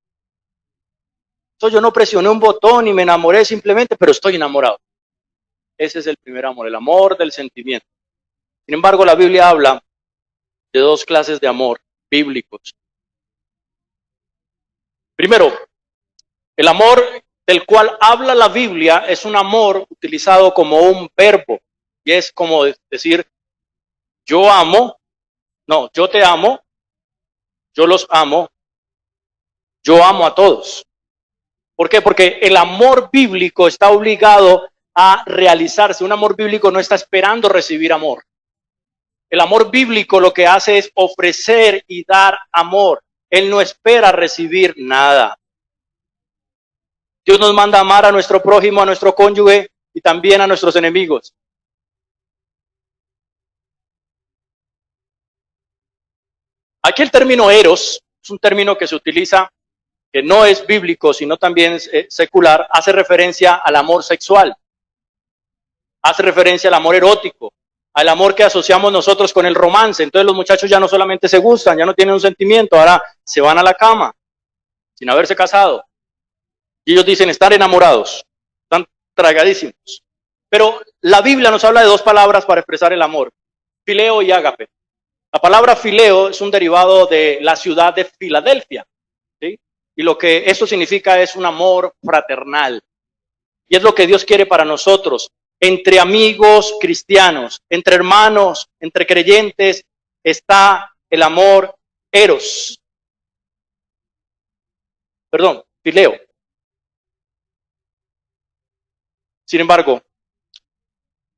Yo no presioné un botón y me enamoré simplemente, pero estoy enamorado. Ese es el primer amor, el amor del sentimiento. Sin embargo, la Biblia habla de 2 clases de amor bíblicos. Primero, el amor del cual habla la Biblia es un amor utilizado como un verbo. Y es como decir, yo amo, no, yo te amo, yo los amo, yo amo a todos. ¿Por qué? Porque el amor bíblico está obligado a realizarse. Un amor bíblico no está esperando recibir amor. El amor bíblico lo que hace es ofrecer y dar amor. Él no espera recibir nada. Dios nos manda a amar a nuestro prójimo, a nuestro cónyuge y también a nuestros enemigos. Aquí el término eros es un término que se utiliza, que no es bíblico, sino también secular, hace referencia al amor sexual, hace referencia al amor erótico, al amor que asociamos nosotros con el romance. Entonces los muchachos ya no solamente se gustan, ya no tienen un sentimiento, ahora se van a la cama sin haberse casado. Y ellos dicen estar enamorados, están tragadísimos. Pero la Biblia nos habla de 2 palabras para expresar el amor, fileo y ágape. La palabra fileo es un derivado de la ciudad de Filadelfia, ¿sí? Y lo que esto significa es un amor fraternal. Y es lo que Dios quiere para nosotros. Entre amigos cristianos, entre hermanos, entre creyentes, está el amor eros. Perdón, fileo. Sin embargo,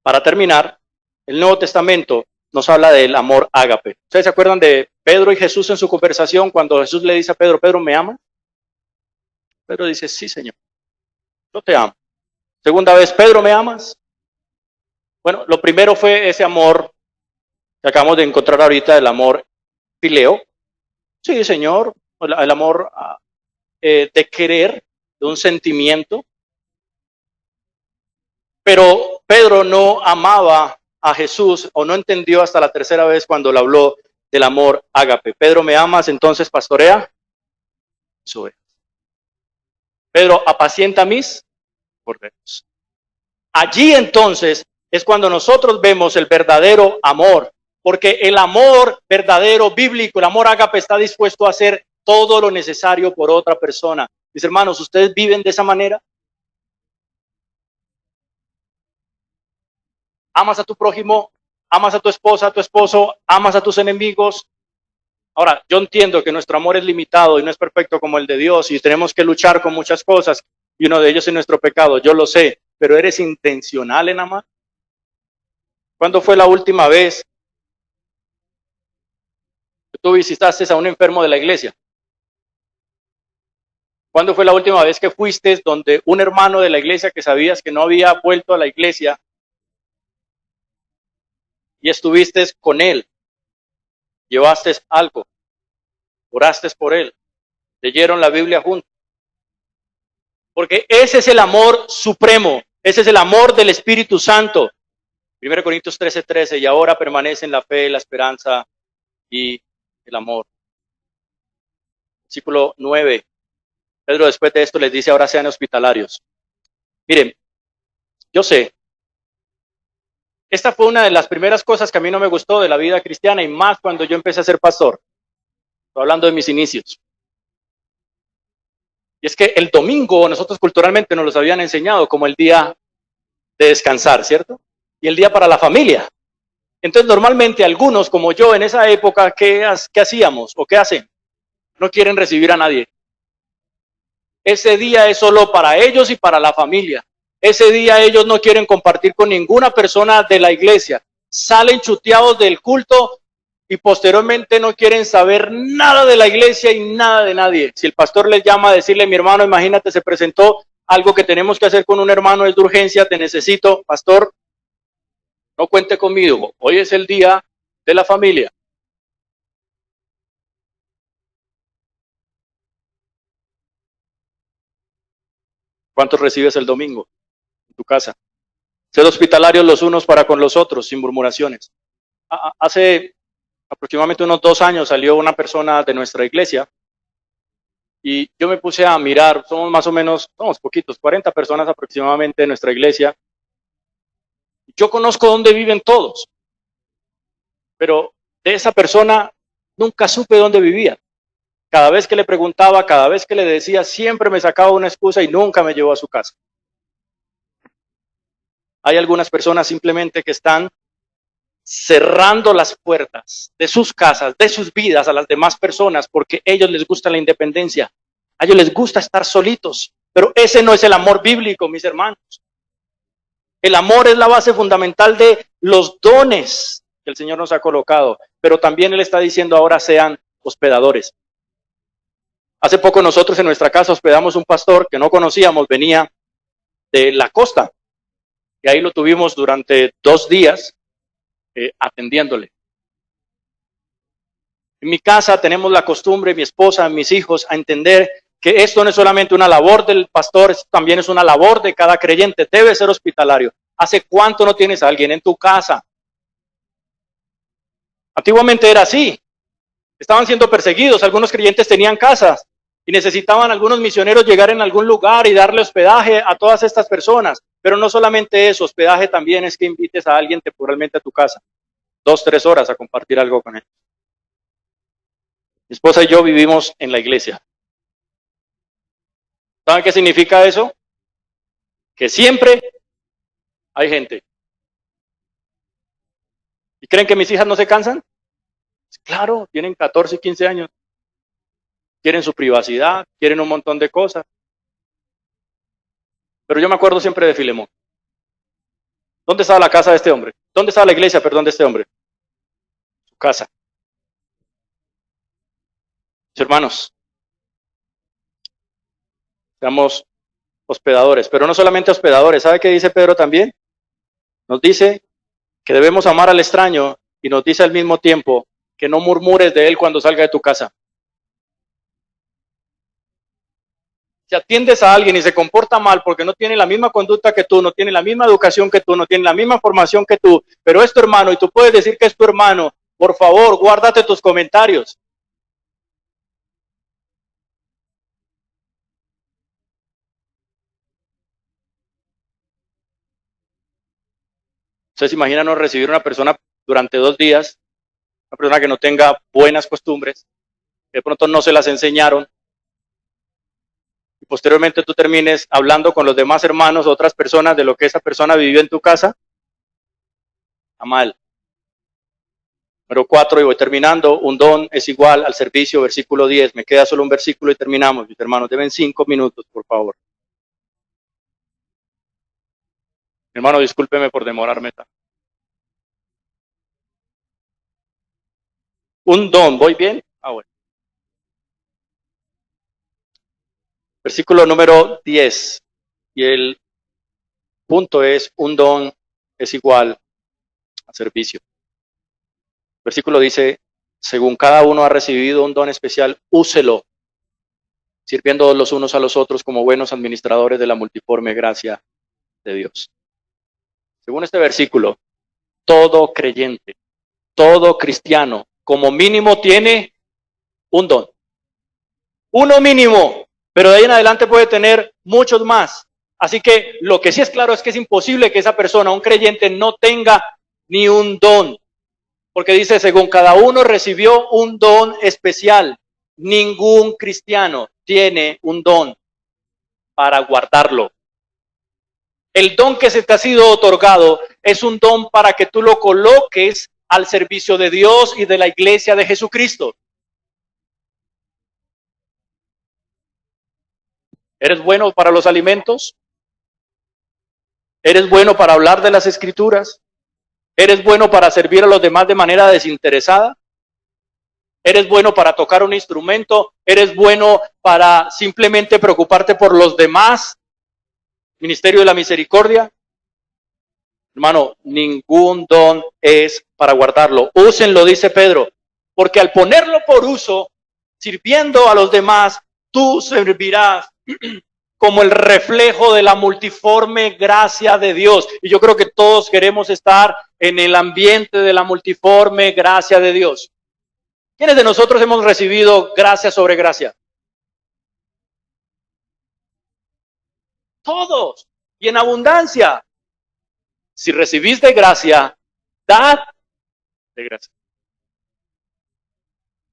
para terminar, el Nuevo Testamento nos habla del amor ágape. ¿Ustedes se acuerdan de Pedro y Jesús en su conversación cuando Jesús le dice a Pedro, Pedro, ¿me amas? Pedro dice, sí, Señor, yo te amo. Segunda vez, Pedro, ¿me amas? Bueno, lo primero fue ese amor que acabamos de encontrar ahorita, el amor fileo. Sí, Señor, el amor de querer, de un sentimiento. Pero Pedro no amaba a Jesús o no entendió hasta la tercera vez cuando le habló del amor ágape. Pedro, ¿me amas? Entonces pastorea mis ovejas. Pedro, apacienta mis corderos. Allí entonces es cuando nosotros vemos el verdadero amor, porque el amor verdadero bíblico, el amor ágape, está dispuesto a hacer todo lo necesario por otra persona. Mis hermanos, ¿ustedes viven de esa manera? Amas a tu prójimo, amas a tu esposa, a tu esposo, amas a tus enemigos. Ahora, yo entiendo que nuestro amor es limitado y no es perfecto como el de Dios y tenemos que luchar con muchas cosas y uno de ellos es nuestro pecado, yo lo sé, pero ¿eres intencional en amar? ¿Cuándo fue la última vez que tú visitaste a un enfermo de la iglesia? ¿Cuándo fue la última vez que fuiste donde un hermano de la iglesia que sabías que no había vuelto a la iglesia y estuviste con él? Llevaste algo, oraste por él, leyeron la Biblia juntos. Porque ese es el amor supremo, ese es el amor del Espíritu Santo. 1 Corintios 13:13, y ahora permanecen la fe, la esperanza y el amor. Versículo 9. Pedro después de esto les dice, ahora sean hospitalarios. Miren, yo sé, esta fue una de las primeras cosas que a mí no me gustó de la vida cristiana y más cuando yo empecé a ser pastor. Estoy hablando de mis inicios. Y es que el domingo nosotros culturalmente nos los habían enseñado como el día de descansar, ¿cierto? Y el día para la familia. Entonces normalmente algunos como yo en esa época, ¿qué hacíamos o qué hacen? No quieren recibir a nadie. Ese día es solo para ellos y para la familia. Ese día ellos no quieren compartir con ninguna persona de la iglesia. Salen chuteados del culto y posteriormente no quieren saber nada de la iglesia y nada de nadie. Si el pastor les llama a decirle, mi hermano, imagínate, se presentó algo que tenemos que hacer con un hermano, es de urgencia, te necesito, pastor, no cuente conmigo, hoy es el día de la familia. ¿Cuántos recibes el domingo en tu casa? Sed hospitalarios los unos para con los otros, sin murmuraciones. Hace aproximadamente unos 2 años salió una persona de nuestra iglesia y yo me puse a mirar, somos poquitos, 40 personas aproximadamente de nuestra iglesia. Yo conozco dónde viven todos, pero de esa persona nunca supe dónde vivía. Cada vez que le preguntaba, cada vez que le decía, siempre me sacaba una excusa y nunca me llevó a su casa. Hay algunas personas simplemente que están cerrando las puertas de sus casas, de sus vidas a las demás personas porque a ellos les gusta la independencia. A ellos les gusta estar solitos, pero ese no es el amor bíblico, mis hermanos. El amor es la base fundamental de los dones que el Señor nos ha colocado, pero también Él está diciendo ahora sean hospedadores. Hace poco nosotros en nuestra casa hospedamos un pastor que no conocíamos, venía de la costa, y ahí lo tuvimos durante 2 días atendiéndole. En mi casa tenemos la costumbre, mi esposa, mis hijos, a entender que esto no es solamente una labor del pastor, esto también es una labor de cada creyente, debe ser hospitalario. ¿Hace cuánto no tienes a alguien en tu casa? Antiguamente era así, estaban siendo perseguidos, algunos creyentes tenían casas y necesitaban algunos misioneros llegar en algún lugar y darle hospedaje a todas estas personas, pero no solamente eso, hospedaje también es que invites a alguien temporalmente a tu casa, 2, 3 horas a compartir algo con él. Mi esposa y yo vivimos en la iglesia. ¿Saben qué significa eso? que siempre hay gente. ¿Y creen que mis hijas no se cansan? Claro, tienen 14 y 15 años. Quieren su privacidad, quieren un montón de cosas. Pero yo me acuerdo siempre de Filemón. ¿Dónde estaba la casa de este hombre? ¿Dónde estaba la iglesia, perdón, de este hombre? Su casa. Mis hermanos, seamos hospedadores, pero no solamente hospedadores. ¿Sabe qué dice Pedro también? Nos dice que debemos amar al extraño y nos dice al mismo tiempo que no murmures de él cuando salga de tu casa. Si atiendes a alguien y se comporta mal porque no tiene la misma conducta que tú, no tiene la misma educación que tú, no tiene la misma formación que tú, pero es tu hermano y tú puedes decir que es tu hermano, por favor, guárdate tus comentarios. Ustedes imaginan no recibir una persona durante 2 días, una persona que no tenga buenas costumbres, que de pronto no se las enseñaron, y posteriormente tú termines hablando con los demás hermanos, otras personas, de lo que esa persona vivió en tu casa. Está mal. Número 4, y voy terminando, un don es igual al servicio, versículo 10. Me queda solo un versículo y terminamos, mis hermanos. Deben 5 minutos, por favor. Hermano, discúlpeme por demorarme tanto. Un don, ¿voy bien? Bueno. Versículo número 10. Y el punto es, un don es igual a servicio. Versículo dice, según cada uno ha recibido un don especial, úselo, sirviendo los unos a los otros como buenos administradores de la multiforme gracia de Dios. Según este versículo, todo creyente, todo cristiano, como mínimo tiene un don. Uno mínimo, pero de ahí en adelante puede tener muchos más. Así que lo que sí es claro es que es imposible que esa persona, un creyente, no tenga ni un don. Porque dice, según cada uno recibió un don especial. Ningún cristiano tiene un don para guardarlo. El don que se te ha sido otorgado es un don para que tú lo coloques al servicio de Dios y de la iglesia de Jesucristo. ¿Eres bueno para los alimentos? ¿Eres bueno para hablar de las escrituras? ¿Eres bueno para servir a los demás de manera desinteresada? ¿Eres bueno para tocar un instrumento? ¿Eres bueno para simplemente preocuparte por los demás? Ministerio de la Misericordia. Hermano, ningún don es para guardarlo. Úsenlo, dice Pedro, porque al ponerlo por uso, sirviendo a los demás, tú servirás como el reflejo de la multiforme gracia de Dios. Y yo creo que todos queremos estar en el ambiente de la multiforme gracia de Dios. ¿Quiénes de nosotros hemos recibido gracia sobre gracia? Todos, y en abundancia. Si recibís de gracia, dad de gracia.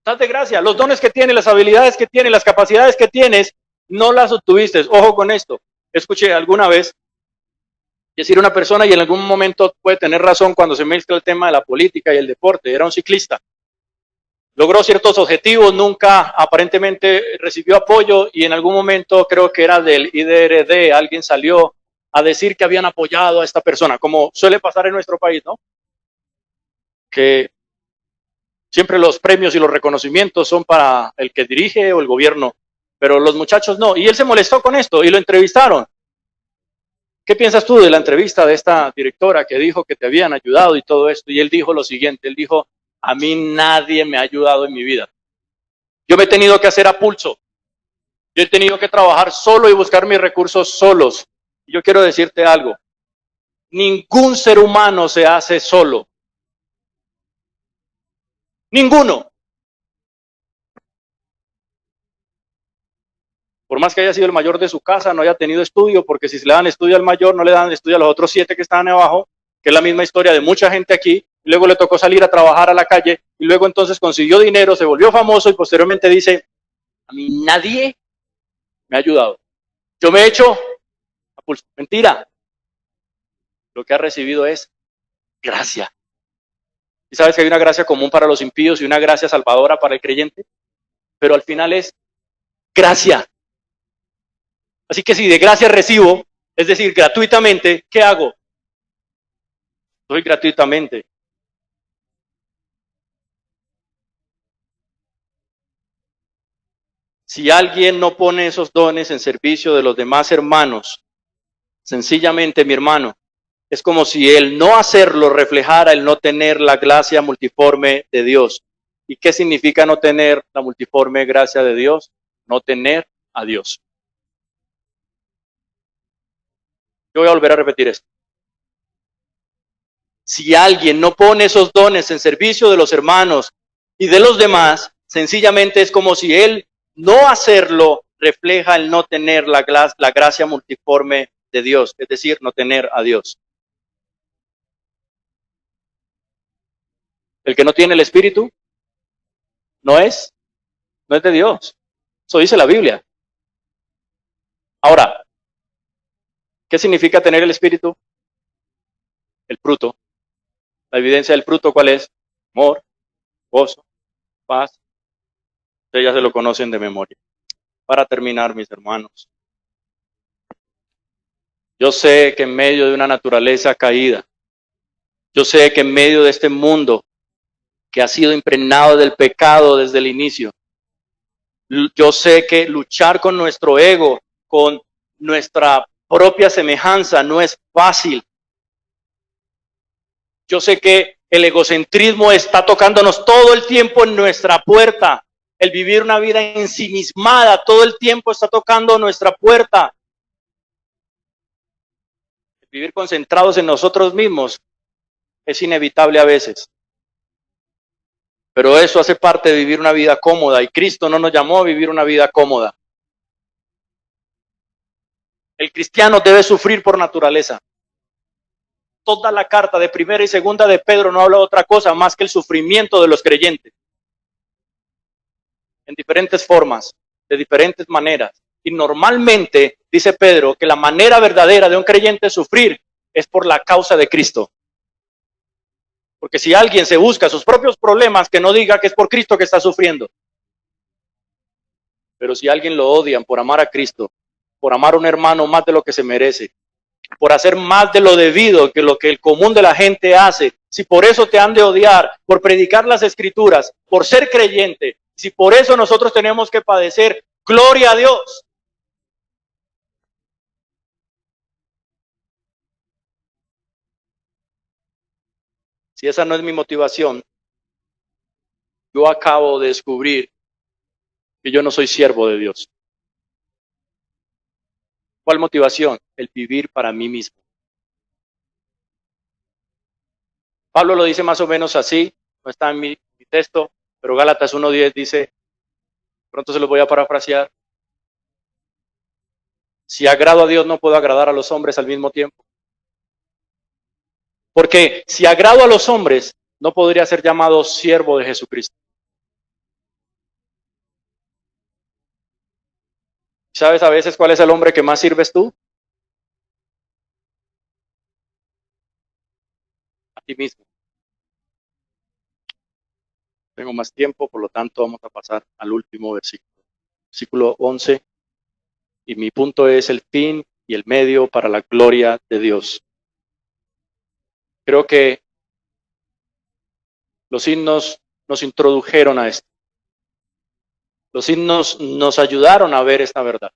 Dad de gracia. Los dones que tienes, las habilidades que tienes, las capacidades que tienes, no las obtuviste. Ojo con esto. Escuché alguna vez decir una persona, y en algún momento puede tener razón cuando se mezcla el tema de la política y el deporte. Era un ciclista. Logró ciertos objetivos, nunca aparentemente recibió apoyo, y en algún momento, creo que era del IDRD, alguien salió a decir que habían apoyado a esta persona, como suele pasar en nuestro país, ¿no? Que siempre los premios y los reconocimientos son para el que dirige o el gobierno, pero los muchachos no. Y él se molestó con esto y lo entrevistaron. ¿Qué piensas tú de la entrevista de esta directora que dijo que te habían ayudado y todo esto? Y él dijo lo siguiente, él dijo, a mí nadie me ha ayudado en mi vida. Yo me he tenido que hacer a pulso. Yo he tenido que trabajar solo y buscar mis recursos solos. Y yo quiero decirte algo. Ningún ser humano se hace solo. Ninguno. Por más que haya sido el mayor de su casa, no haya tenido estudio, porque si se le dan estudio al mayor, no le dan estudio a los otros 7 que estaban abajo, que es la misma historia de mucha gente aquí. Luego le tocó salir a trabajar a la calle y luego entonces consiguió dinero, se volvió famoso y posteriormente dice, a mí nadie me ha ayudado. Yo me he hecho a pulso. Mentira. Lo que ha recibido es gracia. ¿Y sabes que hay una gracia común para los impíos y una gracia salvadora para el creyente? Pero al final es gracia. Así que si de gracia recibo, es decir, gratuitamente, ¿qué hago? Doy gratuitamente. Si alguien no pone esos dones en servicio de los demás hermanos, sencillamente, mi hermano, es como si el no hacerlo reflejara el no tener la gracia multiforme de Dios. ¿Y qué significa no tener la multiforme gracia de Dios? No tener a Dios. Yo voy a volver a repetir esto. Si alguien no pone esos dones en servicio de los hermanos y de los demás, sencillamente es como si él no hacerlo refleja el no tener la gracia multiforme de Dios, es decir, no tener a Dios. El que no tiene el Espíritu no es de Dios. Eso dice la Biblia. Ahora, ¿qué significa tener el Espíritu? El fruto. La evidencia del fruto, ¿cuál es? Amor, gozo, paz. Ustedes ya se lo conocen de memoria. Para terminar, mis hermanos, yo sé que en medio de una naturaleza caída, yo sé que en medio de este mundo que ha sido impregnado del pecado desde el inicio, yo sé que luchar con nuestro ego, con nuestra propia semejanza, no es fácil. Yo sé que el egocentrismo está tocándonos todo el tiempo en nuestra puerta. El vivir una vida ensimismada todo el tiempo está tocando nuestra puerta. El vivir concentrados en nosotros mismos es inevitable a veces. Pero eso hace parte de vivir una vida cómoda y Cristo no nos llamó a vivir una vida cómoda. El cristiano debe sufrir por naturaleza. Toda la carta de primera y segunda de Pedro no habla de otra cosa más que el sufrimiento de los creyentes. En diferentes formas, de diferentes maneras. Y normalmente, dice Pedro, que la manera verdadera de un creyente sufrir es por la causa de Cristo. Porque si alguien se busca sus propios problemas, que no diga que es por Cristo que está sufriendo. Pero si alguien lo odian por amar a Cristo, por amar a un hermano más de lo que se merece, por hacer más de lo debido que lo que el común de la gente hace, si por eso te han de odiar, por predicar las Escrituras, por ser creyente, si por eso nosotros tenemos que padecer, gloria a Dios. Si esa no es mi motivación, yo acabo de descubrir que yo no soy siervo de Dios. ¿Cuál motivación? El vivir para mí mismo. Pablo lo dice más o menos así, no está en mi texto, pero Gálatas 1:10 dice, pronto se los voy a parafrasear, si agrado a Dios no puedo agradar a los hombres al mismo tiempo. Porque si agrado a los hombres, no podría ser llamado siervo de Jesucristo. ¿Sabes a veces cuál es el hombre que más sirves tú? A ti mismo. Tengo más tiempo, por lo tanto vamos a pasar al último versículo. Versículo 11. Y mi punto es el fin y el medio para la gloria de Dios. Creo que los himnos nos introdujeron a esto. Los himnos nos ayudaron a ver esta verdad.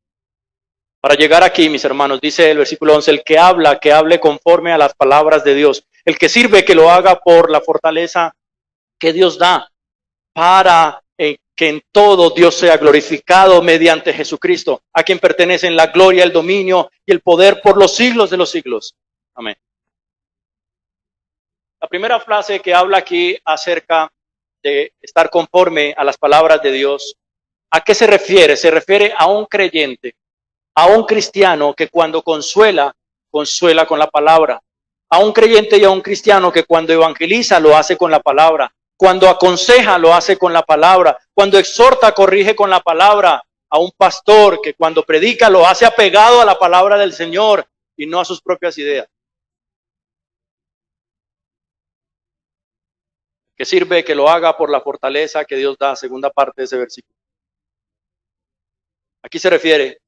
Para llegar aquí, mis hermanos, dice el versículo 11, el que habla, que hable conforme a las palabras de Dios. El que sirve, que lo haga por la fortaleza que Dios da, para que en todo Dios sea glorificado mediante Jesucristo, a quien pertenecen la gloria, el dominio y el poder por los siglos de los siglos. Amén. La primera frase que habla aquí acerca de estar conforme a las palabras de Dios, ¿a qué se refiere? Se refiere a un creyente, a un cristiano que cuando consuela, consuela con la palabra. A un creyente y a un cristiano que cuando evangeliza lo hace con la palabra. Cuando aconseja lo hace con la palabra. Cuando exhorta corrige con la palabra. A un pastor que cuando predica lo hace apegado a la palabra del Señor. y no a sus propias ideas. Que sirve que lo haga por la fortaleza que Dios da, segunda parte de ese versículo. Aquí se refiere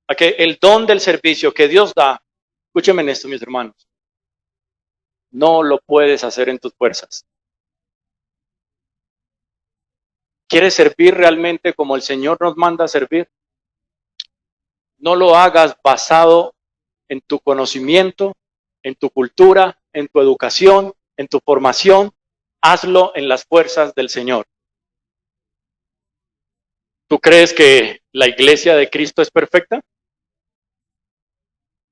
a que el don del servicio que Dios da, escúchenme en esto, mis hermanos, no lo puedes hacer en tus fuerzas. ¿Quieres servir realmente como el Señor nos manda a servir? No lo hagas basado en tu conocimiento, en tu cultura, en tu educación, en tu formación. Hazlo en las fuerzas del Señor. ¿Tú crees que la iglesia de Cristo es perfecta?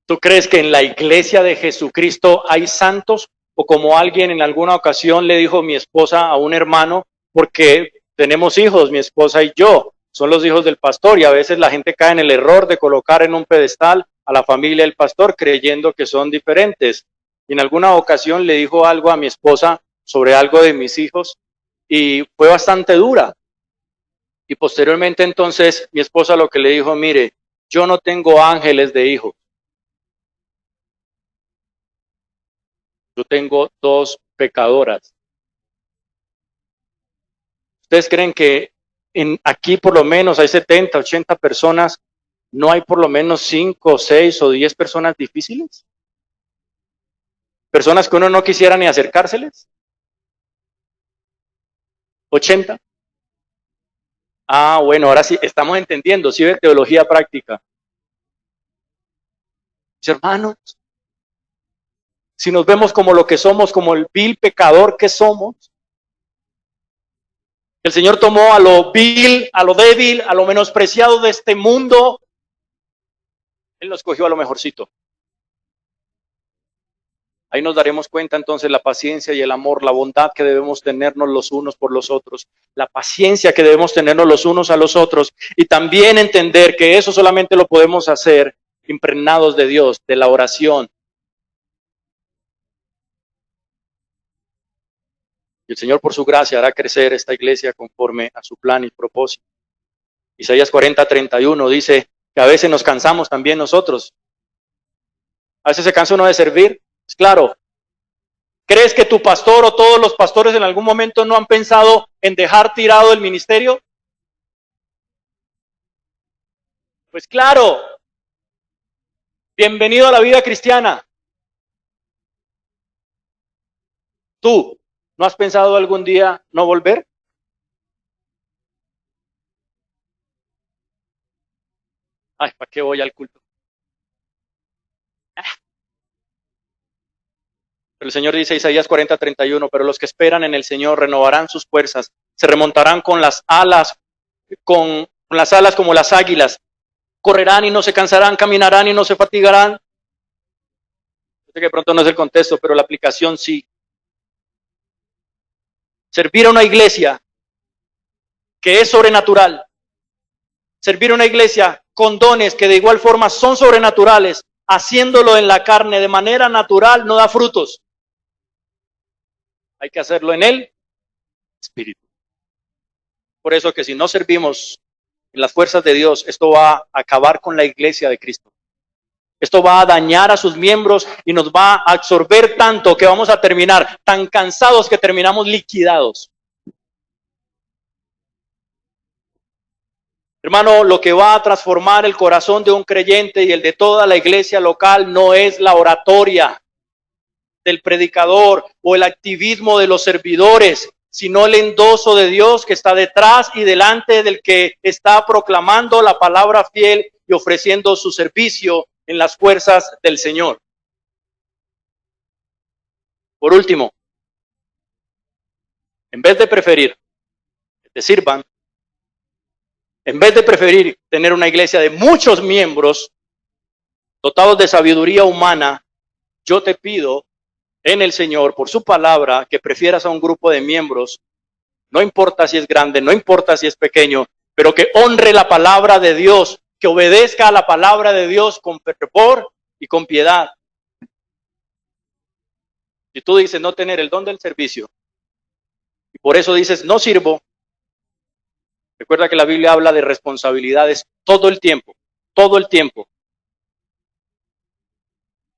¿Tú crees que en la iglesia de Jesucristo hay santos? O como alguien en alguna ocasión le dijo mi esposa a un hermano, porque tenemos hijos, mi esposa y yo, son los hijos del pastor, y a veces la gente cae en el error de colocar en un pedestal a la familia del pastor creyendo que son diferentes. Y en alguna ocasión le dijo algo a mi esposa sobre algo de mis hijos y fue bastante dura. Y posteriormente entonces mi esposa lo que le dijo, mire, yo no tengo ángeles de hijos. Yo tengo 2 pecadoras. ¿Ustedes creen que aquí por lo menos hay 70, 80 personas, no hay por lo menos 5, 6 o 10 personas difíciles? Personas que uno no quisiera ni acercárseles. 80. Ah, bueno, ahora sí, estamos entendiendo, sí, de teología práctica. Mis hermanos, si nos vemos como lo que somos, como el vil pecador que somos, el Señor tomó a lo vil, a lo débil, a lo menospreciado de este mundo, Él nos cogió a lo mejorcito. Ahí nos daremos cuenta entonces la paciencia y el amor, la bondad que debemos tenernos los unos por los otros, la paciencia que debemos tenernos los unos a los otros y también entender que eso solamente lo podemos hacer impregnados de Dios, de la oración. Y el Señor por su gracia hará crecer esta iglesia conforme a su plan y propósito. Isaías 40:31 dice que a veces nos cansamos también nosotros. A veces se cansa uno de servir. Es claro. ¿Crees que tu pastor o todos los pastores en algún momento no han pensado en dejar tirado el ministerio? Pues claro. Bienvenido a la vida cristiana. ¿Tú no has pensado algún día no volver? Ay, ¿para qué voy al culto? Pero el Señor dice, Isaías 40:31, pero los que esperan en el Señor renovarán sus fuerzas, se remontarán con las alas como las águilas, correrán y no se cansarán, caminarán y no se fatigarán. Yo sé que de pronto no es el contexto, pero la aplicación sí. Servir a una iglesia que es sobrenatural, servir a una iglesia con dones que de igual forma son sobrenaturales, haciéndolo en la carne de manera natural no da frutos. Hay que hacerlo en el Espíritu. Por eso que si no servimos en las fuerzas de Dios, esto va a acabar con la iglesia de Cristo. Esto va a dañar a sus miembros y nos va a absorber tanto que vamos a terminar tan cansados que terminamos liquidados. Hermano, lo que va a transformar el corazón de un creyente y el de toda la iglesia local no es la oratoria del predicador o el activismo de los servidores, sino el endoso de Dios que está detrás y delante del que está proclamando la palabra fiel y ofreciendo su servicio en las fuerzas del Señor. Por último, en vez de preferir que te sirvan, en vez de preferir tener una iglesia de muchos miembros dotados de sabiduría humana, yo te pido en el Señor, por su palabra, que prefieras a un grupo de miembros, no importa si es grande, no importa si es pequeño, pero que honre la palabra de Dios, que obedezca a la palabra de Dios con fervor y con piedad. Si tú dices no tener el don del servicio, y por eso dices no sirvo, recuerda que la Biblia habla de responsabilidades todo el tiempo. todo el tiempo.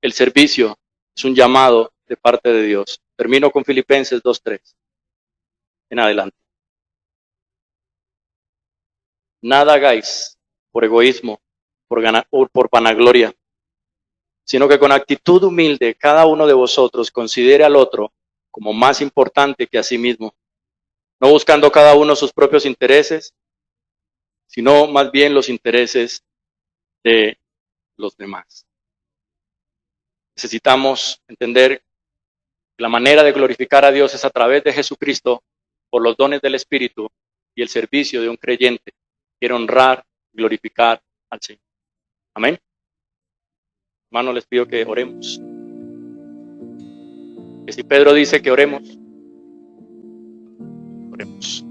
El servicio es un llamado de parte de Dios. Termino con Filipenses 2:3 en adelante. Nada hagáis por egoísmo, o por vanagloria, sino que con actitud humilde cada uno de vosotros considere al otro como más importante que a sí mismo, no buscando cada uno sus propios intereses, sino más bien los intereses de los demás. Necesitamos entender que la manera de glorificar a Dios es a través de Jesucristo, por los dones del Espíritu y el servicio de un creyente. Quiere honrar y glorificar al Señor. Amén. Hermanos, les pido que oremos. Que si Pedro dice que oremos, oremos.